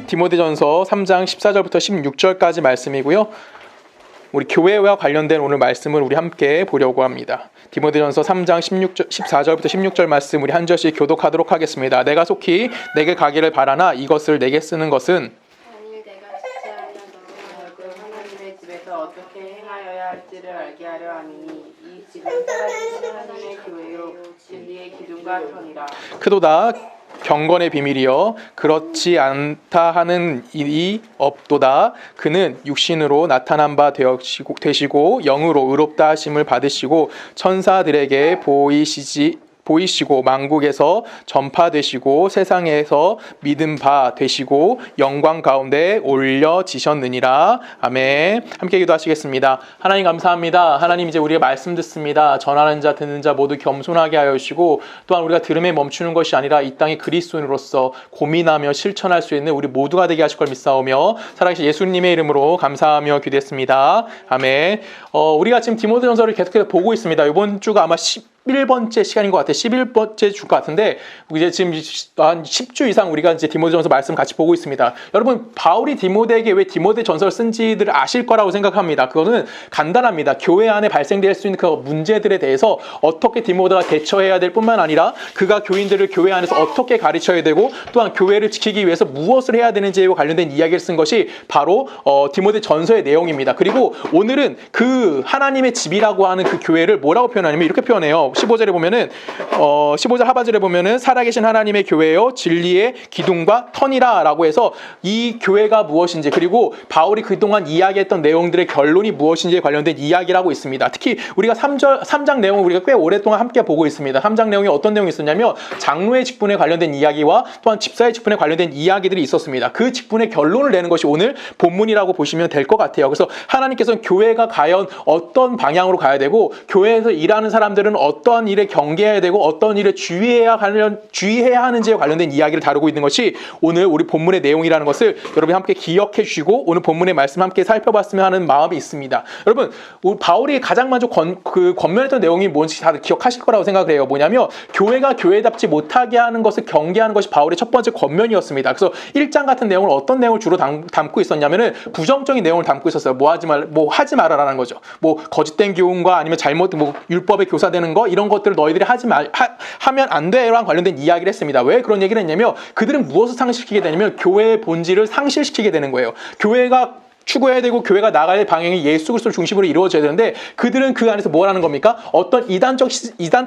디모데전서 3장 14절부터 16절까지 말씀이고요. 우리 교회와 관련된 오늘 말씀을 우리 함께 보려고 합니다. 디모데전서 3장 14절부터 16절 말씀 우리 한 절씩 교독하도록 하겠습니다. 내가 속히 내게 가기를 바라나 이것을 내게 쓰는 것은 만일 내가 지체하여 너희 얼굴 하나님의 집에서 어떻게 행하여야 할지를 알게 하려 함이니 이 집은 살아계신 하나님의 교회요 진리의 기둥과 터니라. 크도다 경건의 비밀이여 그렇지 않다 하는 일이 없도다. 그는 육신으로 나타난 바 되시고 영으로 의롭다 하심을 받으시고 천사들에게 보이시고 만국에서 전파되시고 세상에서 믿음 바 되시고 영광 가운데 올려지셨느니라. 아멘. 함께 기도하시겠습니다. 하나님 감사합니다. 하나님 이제 우리가 말씀 듣습니다. 전하는 자 듣는 자 모두 겸손하게 하여 주시고 또한 우리가 들음에 멈추는 것이 아니라 이 땅의 그리스도인으로서 고민하며 실천할 수 있는 우리 모두가 되게 하실 걸 믿사오며 살아계신 예수님의 이름으로 감사하며 기도했습니다. 아멘. 우리가 지금 디모데전서를 계속해서 보고 있습니다. 이번 주가 아마 11번째 시간인 것 같아요. 11번째 주 같은데 이제 지금 한 10주 이상 우리가 이제 디모데전서 말씀 같이 보고 있습니다. 여러분 바울이 디모데에게 왜 디모데전서를 쓴지를 아실 거라고 생각합니다. 그거는 간단합니다. 교회 안에 발생될 수 있는 그 문제들에 대해서 어떻게 디모데가 대처해야 될 뿐만 아니라 그가 교인들을 교회 안에서 어떻게 가르쳐야 되고 또한 교회를 지키기 위해서 무엇을 해야 되는지와 관련된 이야기를 쓴 것이 바로 디모데전서의 내용입니다. 그리고 오늘은 그 하나님의 집이라고 하는 그 교회를 뭐라고 표현하냐면 이렇게 표현해요. 15절에 보면은 15절 하반절에 보면은 살아계신 하나님의 교회요 진리의 기둥과 터니라라고 해서 이 교회가 무엇인지 그리고 바울이 그동안 이야기했던 내용들의 결론이 무엇인지에 관련된 이야기를 하고 있습니다. 특히 우리가 3장 내용을 우리가 꽤 오랫동안 함께 보고 있습니다. 3장 내용에 어떤 내용이 있었냐면 장로의 직분에 관련된 이야기와 또한 집사의 직분에 관련된 이야기들이 있었습니다. 그 직분의 결론을 내는 것이 오늘 본문이라고 보시면 될 것 같아요. 그래서 하나님께서는 교회가 과연 어떤 방향으로 가야 되고 교회에서 일하는 사람들은 어떠한 일에 경계해야 되고 어떤 일에 주의해야 하는지에 관련된 이야기를 다루고 있는 것이 오늘 우리 본문의 내용이라는 것을 여러분이 함께 기억해 주시고 오늘 본문의 말씀 함께 살펴봤으면 하는 마음이 있습니다. 여러분 바울이 가장 먼저 권면했던 내용이 뭔지 다들 기억하실 거라고 생각을 해요. 뭐냐면 교회가 교회답지 못하게 하는 것을 경계하는 것이 바울의 첫 번째 권면이었습니다. 그래서 1장 같은 내용을 어떤 내용을 주로 담고 있었냐면은 부정적인 내용을 담고 있었어요. 뭐 하지 말아라는 거죠. 뭐 거짓된 교훈과 아니면 잘못 율법에 교사되는 거 이런 것들을 너희들이 하면 안 돼랑 관련된 이야기를 했습니다. 왜 그런 얘기를 했냐면 그들은 무엇을 상실시키게 되냐면 교회의 본질을 상실시키게 되는 거예요. 교회가 추구해야 되고 교회가 나갈 방향이 예수 그리스도를 중심으로 이루어져야 되는데 그들은 그 안에서 뭘 하는 겁니까? 어떤 이단적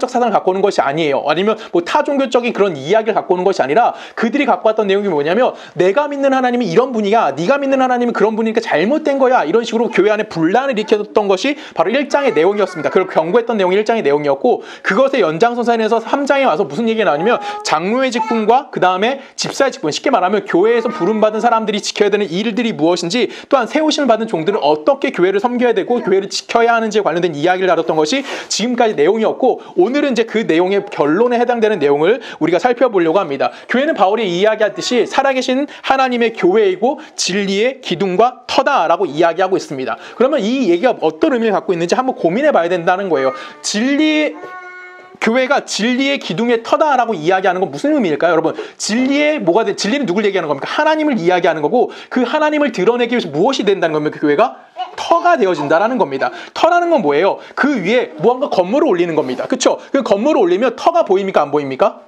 사상을 갖고 오는 것이 아니에요. 아니면 뭐 타종교적인 그런 이야기를 갖고 오는 것이 아니라 그들이 갖고 왔던 내용이 뭐냐면 내가 믿는 하나님이 이런 분이야. 네가 믿는 하나님은 그런 분이니까 잘못된 거야. 이런 식으로 교회 안에 분란을 일으켰던 것이 바로 1장의 내용이었습니다. 그걸 경고했던 내용이 1장의 내용이었고 그것의 연장선상에서 3장에 와서 무슨 얘기가 나오냐면 장로의 직분과 그 다음에 집사의 직분 쉽게 말하면 교회에서 부름받은 사람들이 지켜야 되는 일들이 무엇인지 또한 세우심을 받은 종들은 어떻게 교회를 섬겨야 되고 교회를 지켜야 하는지에 관련된 이야기를 다뤘던 것이 지금까지 내용이었고 오늘은 이제 그 내용의 결론에 해당되는 내용을 우리가 살펴보려고 합니다. 교회는 바울이 이야기했듯이 살아계신 하나님의 교회이고 진리의 기둥과 터다라고 이야기하고 있습니다. 그러면 이 얘기가 어떤 의미를 갖고 있는지 한번 고민해 봐야 된다는 거예요. 교회가 진리의 기둥의 터다라고 이야기하는 건 무슨 의미일까요? 여러분 진리는 누굴 얘기하는 겁니까? 하나님을 이야기하는 거고 그 하나님을 드러내기 위해서 무엇이 된다는 겁니까? 교회가 터가 되어진다라는 겁니다. 터라는 건 뭐예요? 그 위에 무언가 건물을 올리는 겁니다. 그렇죠? 그 건물을 올리면 터가 보입니까? 안 보입니까?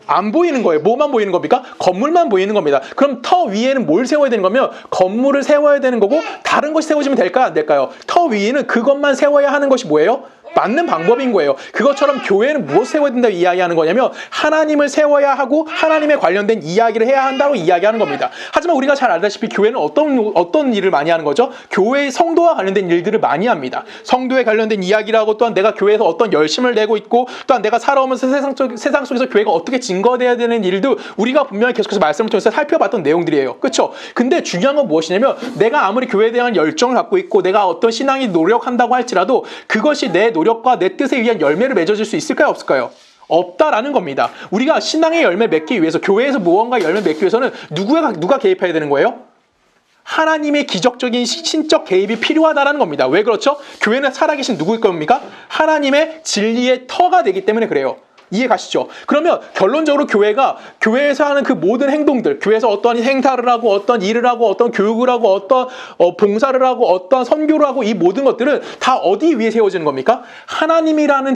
안 보이는 거예요. 뭐만 보이는 겁니까? 건물만 보이는 겁니다. 그럼 터 위에는 뭘 세워야 되는 거면 건물을 세워야 되는 거고 다른 것이 세워지면 될까요? 안 될까요? 터 위에는 그것만 세워야 하는 것이 뭐예요? 맞는 방법인 거예요. 그것처럼 교회는 무엇을 세워야 된다고 이야기하는 거냐면 하나님을 세워야 하고 하나님에 관련된 이야기를 해야 한다고 이야기하는 겁니다. 하지만 우리가 잘 알다시피 교회는 어떤 일을 많이 하는 거죠? 교회의 성도와 관련된 일들을 많이 합니다. 성도에 관련된 이야기라고 또한 내가 교회에서 어떤 열심을 내고 있고 또한 내가 살아오면서 세상 속에서 교회가 어떻게 증거돼야 되는 일도 우리가 분명히 계속해서 말씀을 통해서 살펴봤던 내용들이에요. 그렇죠? 근데 중요한 건 무엇이냐면 내가 아무리 교회에 대한 열정을 갖고 있고 내가 어떤 신앙이 노력한다고 할지라도 그것이 내 노력과 내 뜻에 의한 열매를 맺어줄 수 있을까요? 없을까요? 없다라는 겁니다. 우리가 신앙의 열매 맺기 위해서 교회에서 무언가 열매 맺기 위해서는 누가 개입해야 되는 거예요? 하나님의 기적적인 신적 개입이 필요하다는 겁니다. 왜 그렇죠? 교회는 살아계신 누구일 겁니까? 하나님의 진리의 터가 되기 때문에 그래요. 이해 가시죠? 그러면 결론적으로 교회에서 하는 그 모든 행동들, 교회에서 어떠한 행사를 하고 어떤 일을 하고 어떤 교육을 하고 어떤 봉사를 하고 어떤 선교를 하고 이 모든 것들은 다 어디 위에 세워지는 겁니까? 하나님이라는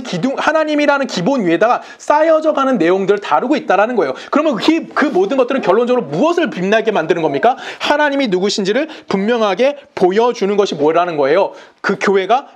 기본 위에다가 쌓여져 가는 내용들을 다루고 있다라는 거예요. 그러면 그 모든 것들은 결론적으로 무엇을 빛나게 만드는 겁니까? 하나님이 누구신지를 분명하게 보여주는 것이 뭐라는 거예요? 그 교회가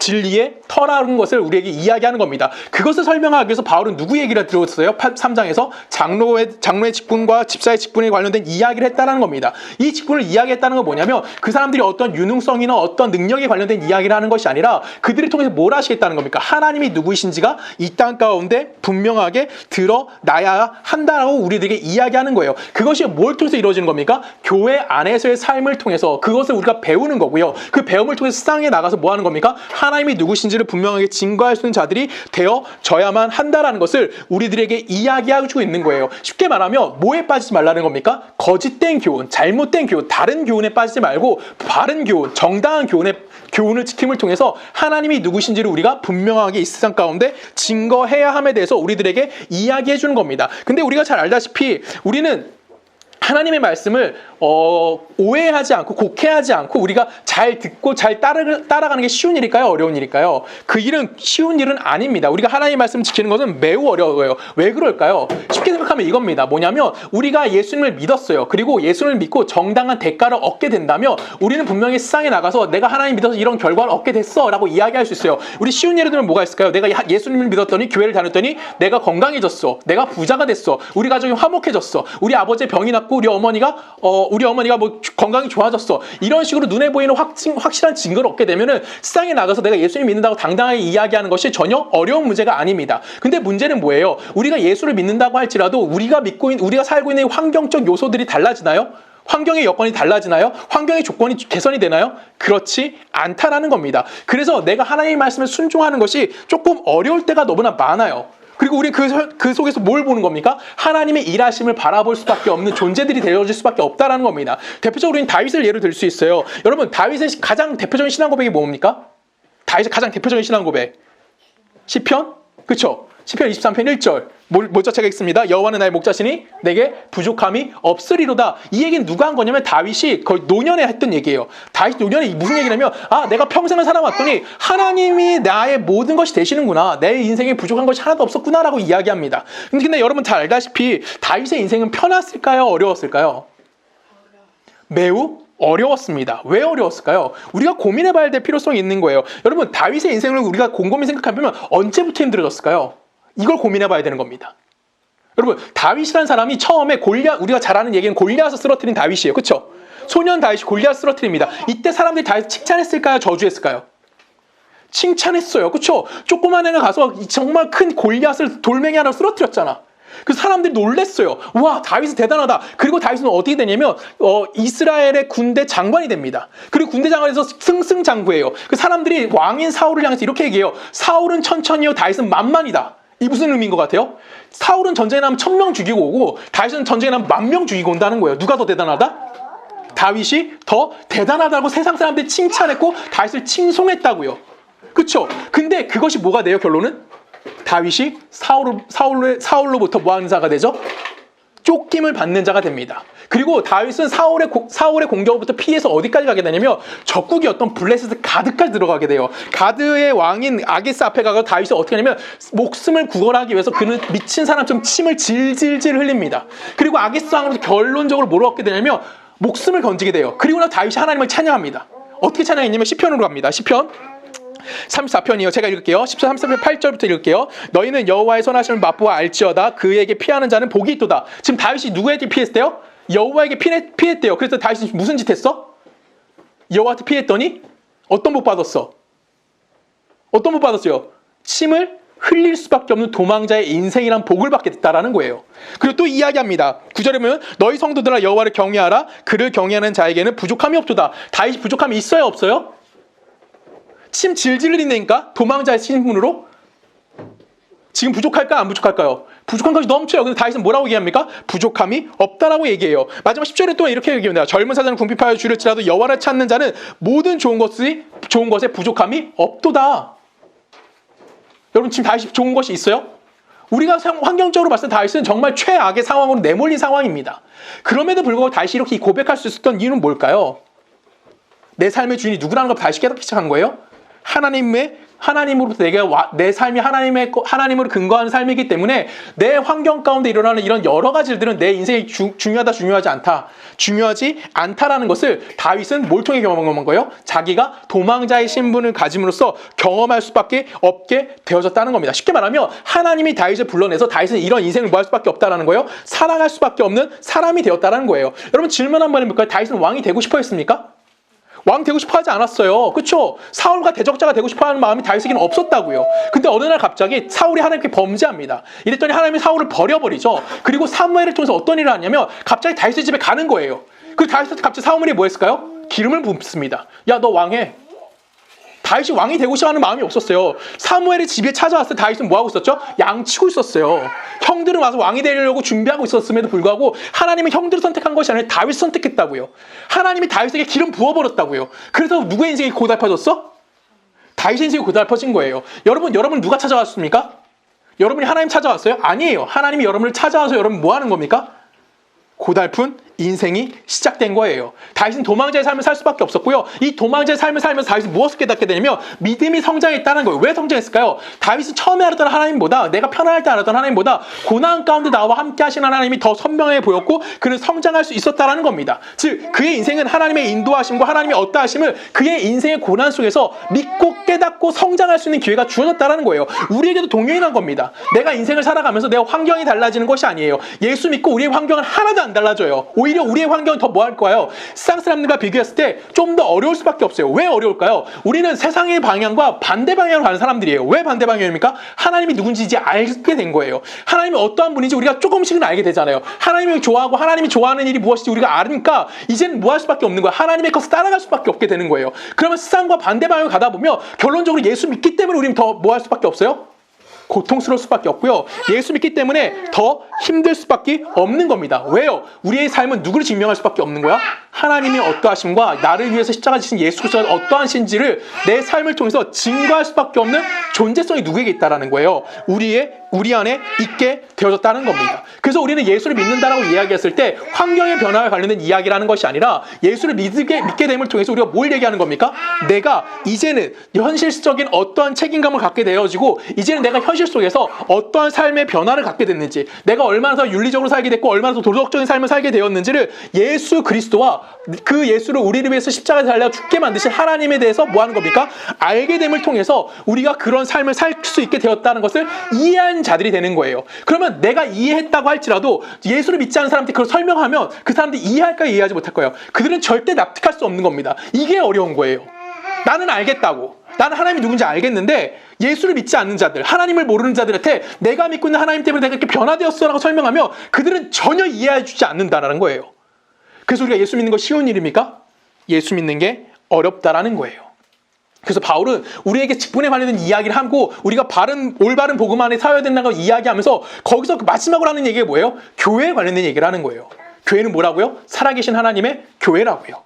진리의 터라는 것을 우리에게 이야기하는 겁니다. 그것을 설명하기 위해서 바울은 누구 얘기를 들었어요? 3장에서 장로의 직분과 집사의 직분에 관련된 이야기를 했다는 겁니다. 이 직분을 이야기했다는 건 뭐냐면 그 사람들이 어떤 유능성이나 어떤 능력에 관련된 이야기를 하는 것이 아니라 그들을 통해서 뭘 하시겠다는 겁니까? 하나님이 누구이신지가 이 땅 가운데 분명하게 드러나야 한다라고 우리들에게 이야기하는 거예요. 그것이 뭘 통해서 이루어지는 겁니까? 교회 안에서의 삶을 통해서 그것을 우리가 배우는 거고요. 그 배움을 통해서 세상에 나가서 뭐 하는 겁니까? 하나님이 누구신지를 분명하게 증거할 수 있는 자들이 되어져야만 한다라는 것을 우리들에게 이야기해주고 있는 거예요. 쉽게 말하면 뭐에 빠지지 말라는 겁니까? 거짓된 교훈, 잘못된 교훈, 다른 교훈에 빠지지 말고 바른 교훈, 정당한 교훈을 지킴을 통해서 하나님이 누구신지를 우리가 분명하게 이 세상 가운데 증거해야 함에 대해서 우리들에게 이야기해 주는 겁니다. 근데 우리가 잘 알다시피 우리는 하나님의 말씀을 오해하지 않고 곡해하지 않고 우리가 잘 듣고 잘 따라가는 게 쉬운 일일까요? 어려운 일일까요? 그 일은 쉬운 일은 아닙니다. 우리가 하나님의 말씀을 지키는 것은 매우 어려워요. 왜 그럴까요? 쉽게 생각하면 이겁니다. 뭐냐면 우리가 예수님을 믿었어요. 그리고 예수님을 믿고 정당한 대가를 얻게 된다면 우리는 분명히 세상에 나가서 내가 하나님 믿어서 이런 결과를 얻게 됐어 라고 이야기할 수 있어요. 우리 쉬운 예를 들면 뭐가 있을까요? 내가 예수님을 믿었더니 교회를 다녔더니 내가 건강해졌어. 내가 부자가 됐어. 우리 가족이 화목해졌어. 우리 아버지의 병이 낫고 우리 어머니가 뭐 건강이 좋아졌어. 이런 식으로 눈에 보이는 확실한 증거를 얻게 되면은 세상에 나가서 내가 예수님 믿는다고 당당하게 이야기하는 것이 전혀 어려운 문제가 아닙니다. 근데 문제는 뭐예요? 우리가 예수를 믿는다고 할지라도 우리가 살고 있는 환경적 요소들이 달라지나요? 환경의 여건이 달라지나요? 환경의 조건이 개선이 되나요? 그렇지 않다라는 겁니다. 그래서 내가 하나님의 말씀에 순종하는 것이 조금 어려울 때가 너무나 많아요. 그리고 우리 그 속에서 뭘 보는 겁니까? 하나님의 일하심을 바라볼 수밖에 없는 존재들이 되어질 수밖에 없다라는 겁니다. 대표적으로 우리는 다윗을 예로 들 수 있어요. 여러분, 다윗의 가장 대표적인 신앙 고백이 뭡니까? 다윗의 가장 대표적인 신앙 고백. 시편? 그쵸? 시편 23편 1절. 몰자체가 있습니다. 여호와는 나의 목자시니 내게 부족함이 없으리로다. 이 얘기는 누가 한 거냐면 다윗이 거의 노년에 했던 얘기예요. 다윗 노년에 무슨 얘기냐면 내가 평생을 살아왔더니 하나님이 나의 모든 것이 되시는구나. 내 인생에 부족한 것이 하나도 없었구나라고 이야기합니다. 근데 여러분 잘 알다시피 다윗의 인생은 편했을까요? 어려웠을까요? 매우 어려웠습니다. 왜 어려웠을까요? 우리가 고민해봐야 될 필요성이 있는 거예요. 여러분 다윗의 인생을 우리가 곰곰이 생각해보면 언제부터 힘들어졌을까요? 이걸 고민해봐야 되는 겁니다. 여러분 다윗이라는 사람이 처음에 우리가 잘 아는 얘기는 골리앗을 쓰러뜨린 다윗이에요. 그렇죠? 소년 다윗이 골리앗을 쓰러뜨립니다. 이때 사람들이 다윗을 칭찬했을까요? 저주했을까요? 칭찬했어요. 그렇죠? 조그만 애가 가서 정말 큰 골리앗을 돌멩이 하나 쓰러뜨렸잖아. 그래서 사람들이 놀랬어요. 와, 다윗은 대단하다. 그리고 다윗은 어떻게 되냐면 이스라엘의 군대 장관이 됩니다. 그리고 군대 장관에서 승승장구해요. 그 사람들이 왕인 사울을 향해서 이렇게 얘기해요. 사울은 천천히요, 다윗은 만만이다. 이 무슨 의미인 것 같아요? 사울은 전쟁에 나면 1000명 죽이고 오고 다윗은 전쟁에 나면 10,000명 죽이고 온다는 거예요. 누가 더 대단하다? 다윗이 더 대단하다고 세상 사람들이 칭찬했고 다윗을 칭송했다고요. 그렇죠? 근데 그것이 뭐가 돼요? 결론은? 다윗이 사울로부터 뭐 하는 자가 되죠? 쫓김을 받는 자가 됩니다. 그리고 다윗은 사울의 공격으로부터 피해서 어디까지 가게 되냐면 적국이었던 블레셋 가드까지 들어가게 돼요. 가드의 왕인 아기스 앞에 가서 다윗이 어떻게 하냐면 목숨을 구걸하기 위해서 그는 미친 사람처럼 침을 질질질 흘립니다. 그리고 아기스 왕으로부터 결론적으로 뭘 얻게 되냐면 목숨을 건지게 돼요. 그리고 나서 다윗이 하나님을 찬양합니다. 어떻게 찬양했냐면 시편으로 갑니다. 시편 34편이요. 제가 읽을게요. 34편 8절부터 읽을게요. 너희는 여호와의 선하심을 맛보아 알지어다. 그에게 피하는 자는 복이 있도다. 지금 다윗이 누구에게 피했대요? 여호와에게 피했대요. 그래서 다윗이 무슨 짓 했어? 여호와한테 피했더니 어떤 복 받았어? 어떤 복 받았어요? 침을 흘릴 수밖에 없는 도망자의 인생이란 복을 받게 됐다라는 거예요. 그리고 또 이야기합니다. 9절에 보면 너희 성도들아 여호와를 경외하라. 그를 경외하는 자에게는 부족함이 없도다. 다윗이 부족함이 있어요? 없어요? 침 질질 흘린다니까? 도망자의 신분으로? 지금 부족할까? 안 부족할까요? 부족한 것이 넘쳐요. 근데 다윗은 뭐라고 얘기합니까? 부족함이 없다라고 얘기해요. 마지막 10절에 또 이렇게 얘기합니다. 젊은 사자는 궁핍하여 주릴지라도 여호와를 찾는 자는 모든 좋은 것에 부족함이 없도다. 여러분 지금 다윗이 좋은 것이 있어요? 우리가 환경적으로 봤을 때 다윗은 정말 최악의 상황으로 내몰린 상황입니다. 그럼에도 불구하고 다윗이 이렇게 고백할 수 있었던 이유는 뭘까요? 내 삶의 주인이 누구라는 걸 다시 깨닫기 시작한 거예요. 하나님으로부터 내 삶이 하나님으로 근거하는 삶이기 때문에 내 환경 가운데 일어나는 이런 여러 가지 일들은 내 인생이 중요하지 않다라는 것을 다윗은 뭘 통해 경험한 거예요? 자기가 도망자의 신분을 가짐으로써 경험할 수밖에 없게 되어졌다는 겁니다. 쉽게 말하면 하나님이 다윗을 불러내서 다윗은 이런 인생을 뭐 할 수밖에 없다라는 거예요. 살아갈 수밖에 없는 사람이 되었다는 거예요. 여러분 질문 한번 해볼까요? 다윗은 왕이 되고 싶어 했습니까? 왕 되고 싶어 하지 않았어요. 그렇죠? 사울과 대적자가 되고 싶어 하는 마음이 다윗에게는 없었다고요. 근데 어느 날 갑자기 사울이 하나님께 범죄합니다. 이랬더니 하나님이 사울을 버려버리죠. 그리고 사무엘을 통해서 어떤 일을 하냐면 갑자기 다윗의 집에 가는 거예요. 그 다윗한테 갑자기 사무엘이 뭐 했을까요? 기름을 붓습니다. 야, 너 왕해. 다윗이 왕이 되고 싶어하는 마음이 없었어요. 사무엘이 집에 찾아왔을 때 다윗은 뭐 하고 있었죠? 양치고 있었어요. 형들은 와서 왕이 되려고 준비하고 있었음에도 불구하고 하나님은 형들을 선택한 것이 아니라 다윗을 선택했다고요. 하나님이 다윗에게 기름 부어버렸다고요. 그래서 누구의 인생이 고달파졌어? 다윗의 인생이 고달파진 거예요. 여러분 누가 찾아왔습니까? 여러분이 하나님 찾아왔어요? 아니에요. 하나님이 여러분을 찾아와서 여러분 뭐 하는 겁니까? 고달픈 인생이 시작된 거예요. 다윗은 도망자의 삶을 살 수밖에 없었고요. 이 도망자의 삶을 살면서 다윗은 무엇을 깨닫게 되냐면 믿음이 성장했다는 거예요. 왜 성장했을까요? 다윗은 처음에 알았던 하나님보다, 내가 편안할 때 알았던 하나님보다 고난 가운데 나와 함께 하시는 하나님이 더 선명해 보였고 그는 성장할 수 있었다는 겁니다. 즉 그의 인생은 하나님의 인도하심과 하나님의 어떠하심을 그의 인생의 고난 속에서 믿고 깨닫고 성장할 수 있는 기회가 주어졌다는 거예요. 우리에게도 동일한 겁니다. 내가 인생을 살아가면서 내 환경이 달라지는 것이 아니에요. 예수 믿고 우리의 환경은 하나도 안 달라져요. 오히려 우리의 환경은 더 뭐 할 거예요? 세상 사람들과 비교했을 때 좀 더 어려울 수밖에 없어요. 왜 어려울까요? 우리는 세상의 방향과 반대 방향으로 가는 사람들이에요. 왜 반대 방향입니까? 하나님이 누군지 이제 알게 된 거예요. 하나님이 어떠한 분인지 우리가 조금씩은 알게 되잖아요. 하나님이 좋아하고 하나님이 좋아하는 일이 무엇인지 우리가 아니까 이제는 뭐 할 수밖에 없는 거예요. 하나님의 것을 따라갈 수밖에 없게 되는 거예요. 그러면 세상과 반대 방향으로 가다 보면 결론적으로 예수 믿기 때문에 우리는 더 뭐 할 수밖에 없어요? 고통스러울 수밖에 없고요. 예수 믿기 때문에 더 힘들 수밖에 없는 겁니다. 왜요? 우리의 삶은 누구를 증명할 수밖에 없는 거야? 하나님의 어떠하심과 나를 위해서 십자가 지신 예수 그리스도가 어떠하신지를 내 삶을 통해서 증거할 수밖에 없는 존재성이 누구에게 있다라는 거예요. 우리 안에 있게 되어졌다는 겁니다. 그래서 우리는 예수를 믿는다라고 이야기했을 때 환경의 변화와 관련된 이야기라는 것이 아니라 예수를 믿게 됨을 통해서 우리가 뭘 얘기하는 겁니까? 내가 이제는 현실적인 어떠한 책임감을 갖게 되어지고 이제는 내가 현실 속에서 어떠한 삶의 변화를 갖게 됐는지, 내가 얼마나 더 윤리적으로 살게 됐고 얼마나 더 도덕적인 삶을 살게 되었는지를 예수 그리스도와 그 예수를 우리를 위해서 십자가에 달려 죽게 만드신 하나님에 대해서 뭐 하는 겁니까? 알게 됨을 통해서 우리가 그런 삶을 살 수 있게 되었다는 것을 이해한 자들이 되는 거예요. 그러면 내가 이해했다고 할지라도 예수를 믿지 않는 사람들이 그걸 설명하면 그 사람들이 이해할까요? 이해하지 못할 거예요. 그들은 절대 납득할 수 없는 겁니다. 이게 어려운 거예요. 나는 알겠다고. 나는 하나님이 누군지 알겠는데 예수를 믿지 않는 자들, 하나님을 모르는 자들한테 내가 믿고 있는 하나님 때문에 내가 이렇게 변화되었어라고 설명하면 그들은 전혀 이해해 주지 않는다라는 거예요. 그래서 우리가 예수 믿는 거 쉬운 일입니까? 예수 믿는 게 어렵다라는 거예요. 그래서 바울은 우리에게 직분에 관련된 이야기를 하고 우리가 올바른 복음 안에 살아야 된다고 이야기하면서 거기서 마지막으로 하는 얘기가 뭐예요? 교회에 관련된 얘기를 하는 거예요. 교회는 뭐라고요? 살아계신 하나님의 교회라고요.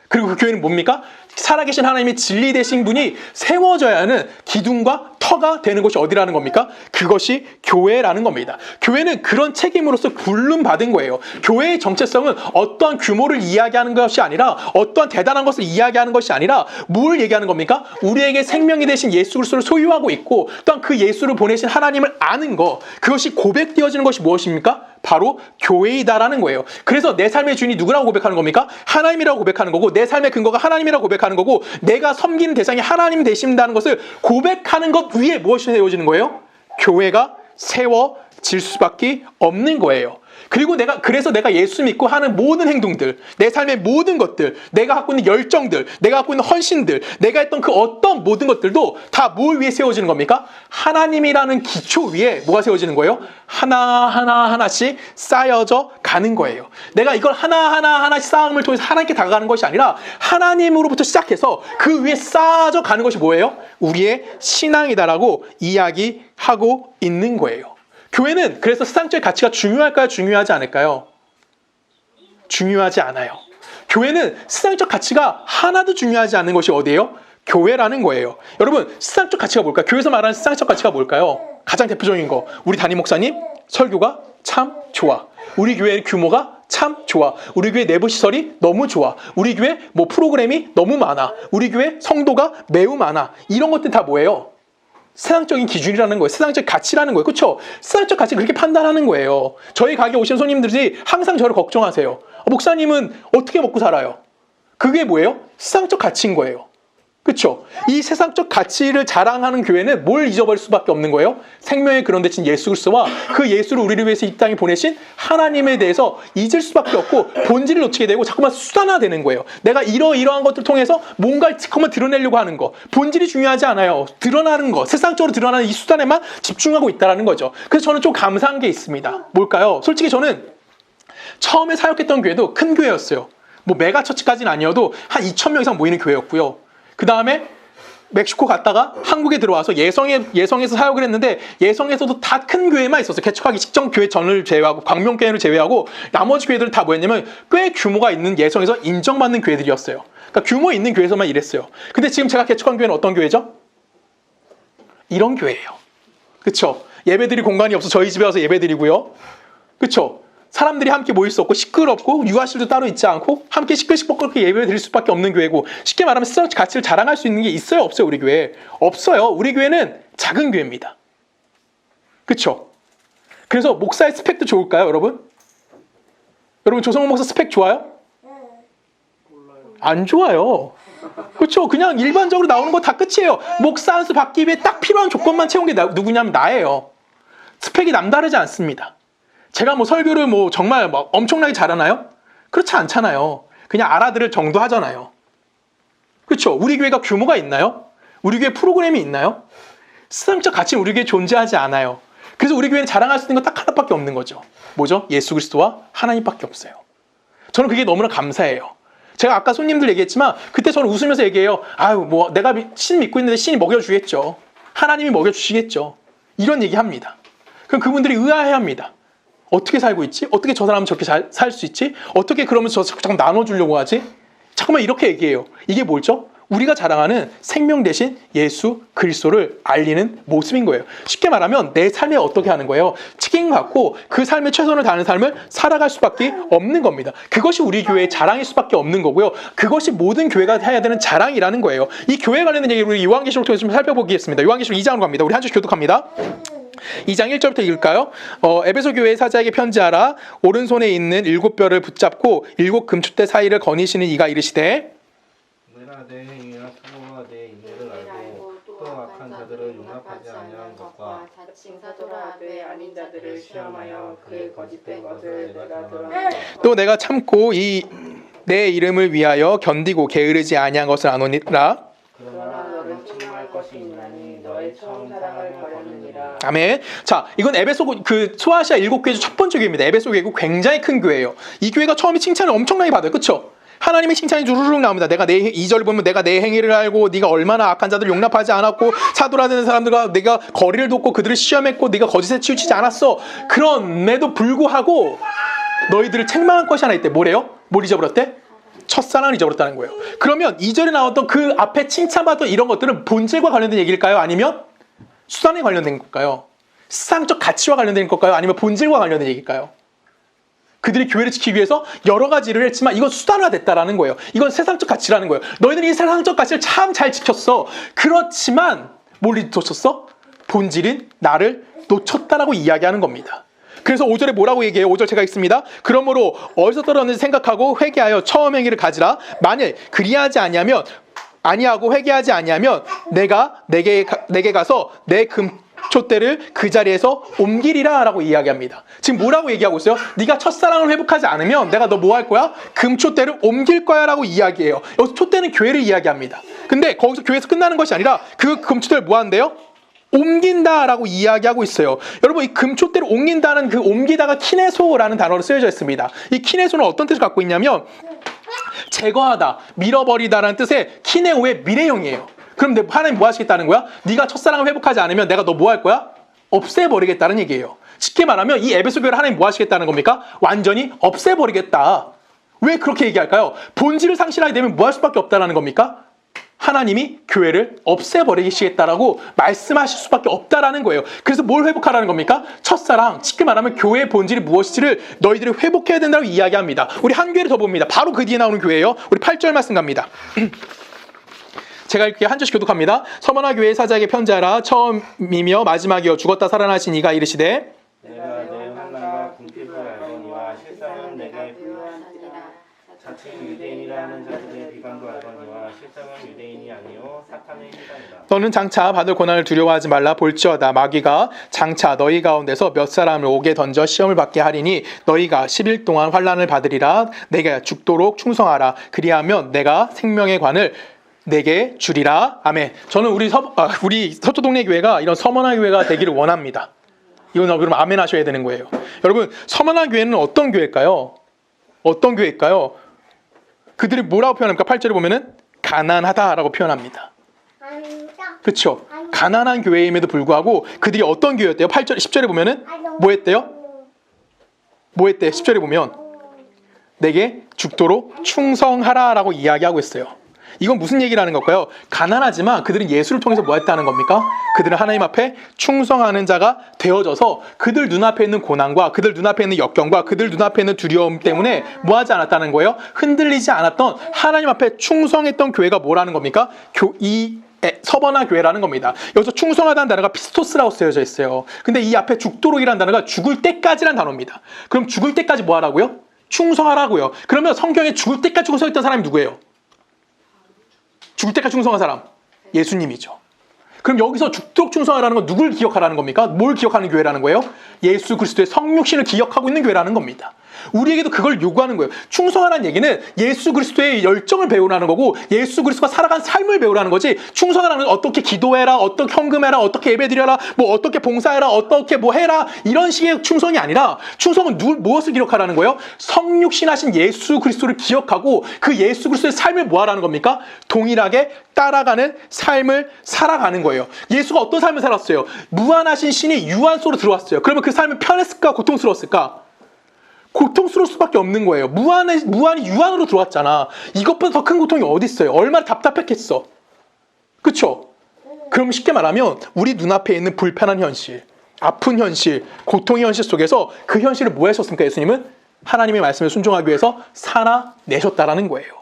그리고 그 교회는 뭡니까? 살아계신 하나님의 진리 되신 분이 세워져야 하는 기둥과 터가 되는 것이 어디라는 겁니까? 그것이 교회라는 겁니다. 교회는 그런 책임으로서 불름받은 거예요. 교회의 정체성은 어떠한 규모를 이야기하는 것이 아니라 어떠한 대단한 것을 이야기하는 것이 아니라 뭘 얘기하는 겁니까? 우리에게 생명이 되신 예수 그리스도를 소유하고 있고 또한 그 예수를 보내신 하나님을 아는 것, 그것이 고백되어지는 것이 무엇입니까? 바로 교회이다라는 거예요. 그래서 내 삶의 주인이 누구라고 고백하는 겁니까? 하나님이라고 고백하는 거고 내 삶의 근거가 하나님이라고 고백하는 거고 내가 섬기는 대상이 하나님 되신다는 것을 고백하는 것 위에 무엇이 세워지는 거예요? 교회가 세워질 수밖에 없는 거예요. 그리고 그래서 내가 예수 믿고 하는 모든 행동들, 내 삶의 모든 것들, 내가 갖고 있는 열정들, 내가 갖고 있는 헌신들, 내가 했던 그 어떤 모든 것들도 다 뭘 위해 세워지는 겁니까? 하나님이라는 기초 위에 뭐가 세워지는 거예요? 하나씩 쌓여져 가는 거예요. 내가 이걸 하나씩 쌓음을 통해서 하나님께 다가가는 것이 아니라 하나님으로부터 시작해서 그 위에 쌓아져 가는 것이 뭐예요? 우리의 신앙이다라고 이야기하고 있는 거예요. 교회는 그래서 세상적인 가치가 중요할까요? 중요하지 않을까요? 중요하지 않아요. 교회는 세상적 가치가 하나도 중요하지 않는 것이 어디예요? 교회라는 거예요. 여러분, 세상적 가치가 뭘까요? 교회에서 말하는 세상적 가치가 뭘까요? 가장 대표적인 거. 우리 담임 목사님 설교가 참 좋아. 우리 교회 규모가 참 좋아. 우리 교회 내부 시설이 너무 좋아. 우리 교회 뭐 프로그램이 너무 많아. 우리 교회 성도가 매우 많아. 이런 것들 다 뭐예요? 세상적인 기준이라는 거예요. 세상적 가치라는 거예요. 그렇죠? 세상적 가치 그렇게 판단하는 거예요. 저희 가게 오신 손님들이 항상 저를 걱정하세요. 목사님은 어떻게 먹고 살아요? 그게 뭐예요? 세상적 가치인 거예요. 그렇죠? 이 세상적 가치를 자랑하는 교회는 뭘 잊어버릴 수밖에 없는 거예요? 생명의 그런 대신 예수 그리스도와 그 예수를 우리를 위해서 이 땅에 보내신 하나님에 대해서 잊을 수밖에 없고 본질을 놓치게 되고 자꾸만 수단화되는 거예요. 내가 이러한 것들을 통해서 뭔가를 지금만 드러내려고 하는 거. 본질이 중요하지 않아요. 드러나는 거. 세상적으로 드러나는 이 수단에만 집중하고 있다는 거죠. 그래서 저는 좀 감사한 게 있습니다. 뭘까요? 솔직히 저는 처음에 사역했던 교회도 큰 교회였어요. 뭐 메가처치까지는 아니어도 한 2,000명 이상 모이는 교회였고요. 그 다음에 멕시코 갔다가 한국에 들어와서 예성에서 사역을 했는데 예성에서도 다 큰 교회만 있었어요. 개척하기 직전 교회 전을 제외하고 광명교회를 제외하고 나머지 교회들은 다 뭐였냐면 꽤 규모가 있는 예성에서 인정받는 교회들이었어요. 그러니까 규모 있는 교회에서만 일했어요. 근데 지금 제가 개척한 교회는 어떤 교회죠? 이런 교회예요. 그쵸? 예배드릴 공간이 없어 저희 집에 와서 예배드리고요. 그쵸? 사람들이 함께 모일 수 없고 시끄럽고 유아실도 따로 있지 않고 함께 시끌시끌 예배 드릴 수밖에 없는 교회고 쉽게 말하면 세상 가치를 자랑할 수 있는 게 있어요 없어요 우리 교회? 없어요. 우리 교회는 작은 교회입니다. 그쵸? 그래서 목사의 스펙도 좋을까요 여러분? 여러분 조성호 목사 스펙 좋아요? 안 좋아요. 그렇죠? 그냥 일반적으로 나오는 거 다 끝이에요. 목사 안수 받기 위해 딱 필요한 조건만 채운 게 누구냐면 나예요. 스펙이 남다르지 않습니다. 제가 뭐 설교를 뭐 정말 막 엄청나게 잘하나요? 그렇지 않잖아요. 그냥 알아들을 정도 하잖아요. 그렇죠? 우리 교회가 규모가 있나요? 우리 교회 프로그램이 있나요? 세상적 가치는 우리 교회에 존재하지 않아요. 그래서 우리 교회는 자랑할 수 있는 건 딱 하나밖에 없는 거죠. 뭐죠? 예수 그리스도와 하나님밖에 없어요. 저는 그게 너무나 감사해요. 제가 아까 손님들 얘기했지만 그때 저는 웃으면서 얘기해요. 아유 뭐 내가 신 믿고 있는데 신이 먹여주겠죠. 하나님이 먹여주시겠죠. 이런 얘기합니다. 그럼 그분들이 의아해합니다. 어떻게 살고 있지? 어떻게 저 사람은 저렇게 살 수 있지? 어떻게 그러면서 자꾸 나눠주려고 하지? 잠깐만 이렇게 얘기해요. 이게 뭐죠? 우리가 자랑하는 생명 대신 예수 그리스도를 알리는 모습인 거예요. 쉽게 말하면 내 삶에 어떻게 하는 거예요? 책임 갖고 그 삶에 최선을 다하는 삶을 살아갈 수밖에 없는 겁니다. 그것이 우리 교회의 자랑일 수밖에 없는 거고요. 그것이 모든 교회가 해야 되는 자랑이라는 거예요. 이 교회 관련된 얘기를 우리 요한계시록을 통해서 좀 살펴보겠습니다. 요한계시록 2장으로 갑니다. 우리 한 주씩 교독합니다. 2장 1절부터 읽을까요? 에베소 교회의 사자에게 편지하라. 오른손에 있는 7뼈를 붙잡고 7 금축대 사이를 거니시는 이가 이르시되 내가 내 행위와 사고와 내 인내를 알고 또 악한 자들을 용납하지 아니한 것과 자칭 사도라 하되 아닌 자들을 시험하여 그의 거짓된 것을 내가 드러내고 또 내가 참고 이 내 이름을 위하여 견디고 게으르지 아니한 것을 아노니라. 그러나 너를 책망할 것이 있나니 너의 처음 사랑을 버리느니라. 아멘. 자, 이건 에베소 그 소아시아 7교회 중 첫 번째 교회입니다. 에베소 교회고 굉장히 큰 교회예요. 이 교회가 처음에 칭찬을 엄청나게 받아요. 그렇죠? 하나님의 칭찬이 주르륵 나옵니다. 내가 내 2절 보면 내가 내 행위를 알고 네가 얼마나 악한 자들을 용납하지 않았고 사도라는 사람들과 내가 거리를 뒀고 그들을 시험했고 네가 거짓에 치우치지 않았어. 그럼에도 불구하고 너희들을 책망할 것이 하나 있대. 뭐래요? 뭘 잊어버렸대? 첫사랑을 잊어버렸다는 거예요. 그러면 2절에 나왔던 그 앞에 칭찬받던 이런 것들은 본질과 관련된 얘기일까요? 아니면 수단에 관련된 걸까요? 세상적 가치와 관련된 걸까요? 아니면 본질과 관련된 얘기일까요? 그들이 교회를 지키기 위해서 여러 가지를 했지만 이건 수단화됐다라는 거예요. 이건 세상적 가치라는 거예요. 너희들이 이 세상적 가치를 참 잘 지켰어. 그렇지만 뭘 놓쳤어? 본질인 나를 놓쳤다라고 이야기하는 겁니다. 그래서 5절에 뭐라고 얘기해요? 5절 제가 읽습니다. 그러므로 어디서 떨어졌는지 생각하고 회개하여 처음 행위를 가지라. 만일 그리하지 아니하고 회개하지 아니하면 내가 내게 가서 내 금촛대를 그 자리에서 옮기리라 라고 이야기합니다. 지금 뭐라고 얘기하고 있어요? 네가 첫사랑을 회복하지 않으면 내가 너 뭐 할 거야? 금촛대를 옮길 거야 라고 이야기해요. 여기서 촛대는 교회를 이야기합니다. 근데 거기서 교회에서 끝나는 것이 아니라 그 금촛대를 뭐 한대요? 옮긴다라고 이야기하고 있어요. 여러분 이 금촛대를 옮긴다는 그 옮기다가 키네소라는 단어로 쓰여져 있습니다. 이 키네소는 어떤 뜻을 갖고 있냐면 제거하다, 밀어버리다라는 뜻의 키네오의 미래형이에요. 그럼 하나님 뭐 하시겠다는 거야? 네가 첫사랑을 회복하지 않으면 내가 너 뭐 할 거야? 없애버리겠다는 얘기예요. 쉽게 말하면 이 에베소 교회를 하나님 뭐 하시겠다는 겁니까? 완전히 없애버리겠다. 왜 그렇게 얘기할까요? 본질을 상실하게 되면 뭐 할 수밖에 없다는 겁니까? 하나님이 교회를 없애버리시겠다라고 말씀하실 수밖에 없다라는 거예요. 그래서 뭘 회복하라는 겁니까? 첫사랑, 쉽게 말하면 교회의 본질이 무엇인지를 너희들이 회복해야 된다고 이야기합니다. 우리 한 교회를 더 봅니다. 바로 그 뒤에 나오는 교회예요. 우리 8절 말씀 갑니다. 제가 이렇게 한 절씩 교독합니다. 서머나 교회 사자에게 편지하라. 처음이며 마지막이여 죽었다 살아나신 이가 이르시되 내가 내 환난과 궁핍을 알거니와 실상은 내게 자칭 유대인이라는 자들의 비방도 알거니와 실상은 유대인이 아니요 사탄의 희단이다. 너는 장차 받을 고난을 두려워하지 말라. 볼지어다 마귀가 장차 너희 가운데서 몇 사람을 옥에 던져 시험을 받게 하리니 너희가 10일 동안 환난을 받으리라. 내가 죽도록 충성하라. 그리하면 내가 생명의 관을 내게 주리라. 아멘. 저는 우리 서초동네 교회가 이런 서머나 교회가 되기를 원합니다. 이건 그럼 아멘 하셔야 되는 거예요. 여러분, 서머나 교회는 어떤 교회일까요? 어떤 교회일까요? 그들이 뭐라고 표현합니까? 8절에 보면은 가난하다라고 표현합니다. 그렇죠? 가난한 교회임에도 불구하고 그들이 어떤 교회였대요? 8절, 10절에 보면은 뭐 했대요? 뭐 했대요? 10절에 보면 내게 죽도록 충성하라라고 이야기하고 있어요. 이건 무슨 얘기라는 걸까요? 가난하지만 그들은 예수를 통해서 뭐 했다는 겁니까? 그들은 하나님 앞에 충성하는 자가 되어져서 그들 눈앞에 있는 고난과 그들 눈앞에 있는 역경과 그들 눈앞에 있는 두려움 때문에 뭐 하지 않았다는 거예요? 흔들리지 않았던 하나님 앞에 충성했던 교회가 뭐라는 겁니까? 서버나 교회라는 겁니다. 여기서 충성하다는 단어가 피스토스라고 쓰여져 있어요. 근데 이 앞에 죽도록이라는 단어가 죽을 때까지라는 단어입니다. 그럼 죽을 때까지 뭐 하라고요? 충성하라고요. 그러면 성경에 죽을 때까지 충성했던 사람이 누구예요? 죽을 때까지 충성한 사람, 예수님이죠. 그럼 여기서 죽도록 충성하라는 건 누굴 기억하라는 겁니까? 뭘 기억하는 교회라는 거예요? 예수 그리스도의 성육신을 기억하고 있는 교회라는 겁니다. 우리에게도 그걸 요구하는 거예요. 충성하라는 얘기는 예수 그리스도의 열정을 배우라는 거고 예수 그리스도가 살아간 삶을 배우라는 거지. 충성하라는 건 어떻게 기도해라, 어떻게 헌금해라, 어떻게 예배드려라, 뭐 어떻게 봉사해라, 어떻게 뭐 해라 이런 식의 충성이 아니라 충성은 무엇을 기억하라는 거예요? 성육신하신 예수 그리스도를 기억하고 그 예수 그리스도의 삶을 뭐 하라는 겁니까? 동일하게 따라가는 삶을 살아가는 거예요. 예수가 어떤 삶을 살았어요? 무한하신 신이 유한 속으로 들어왔어요. 그러면 그 삶은 편했을까? 고통스러웠을까? 고통스러울 수밖에 없는 거예요. 무한이 유한으로 들어왔잖아. 이것보다 더 큰 고통이 어디 있어요? 얼마나 답답했겠어. 그쵸? 그럼 쉽게 말하면 우리 눈앞에 있는 불편한 현실, 아픈 현실, 고통의 현실 속에서 그 현실을 뭐 하셨습니까? 예수님은 하나님의 말씀에 순종하기 위해서 살아내셨다라는 거예요.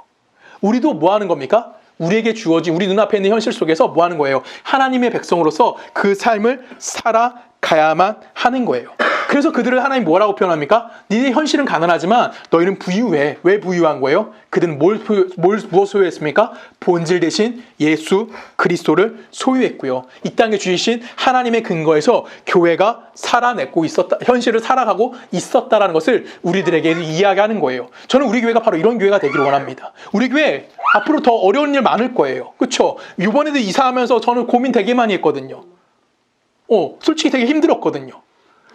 우리도 뭐 하는 겁니까? 우리에게 주어진 우리 눈앞에 있는 현실 속에서 뭐 하는 거예요? 하나님의 백성으로서 그 삶을 살아가야만 하는 거예요. 그래서 그들을 하나님 뭐라고 표현합니까? 니네 현실은 가난하지만 너희는 부유해. 왜 부유한 거예요? 그들은 무엇 소유했습니까? 본질 대신 예수 그리스도를 소유했고요. 이 땅에 주신 하나님의 근거에서 교회가 살아내고 있었다, 현실을 살아가고 있었다라는 것을 우리들에게 이야기하는 거예요. 저는 우리 교회가 바로 이런 교회가 되기를 원합니다. 우리 교회 앞으로 더 어려운 일 많을 거예요. 그렇죠? 이번에도 이사하면서 저는 고민 되게 많이 했거든요. 솔직히 되게 힘들었거든요.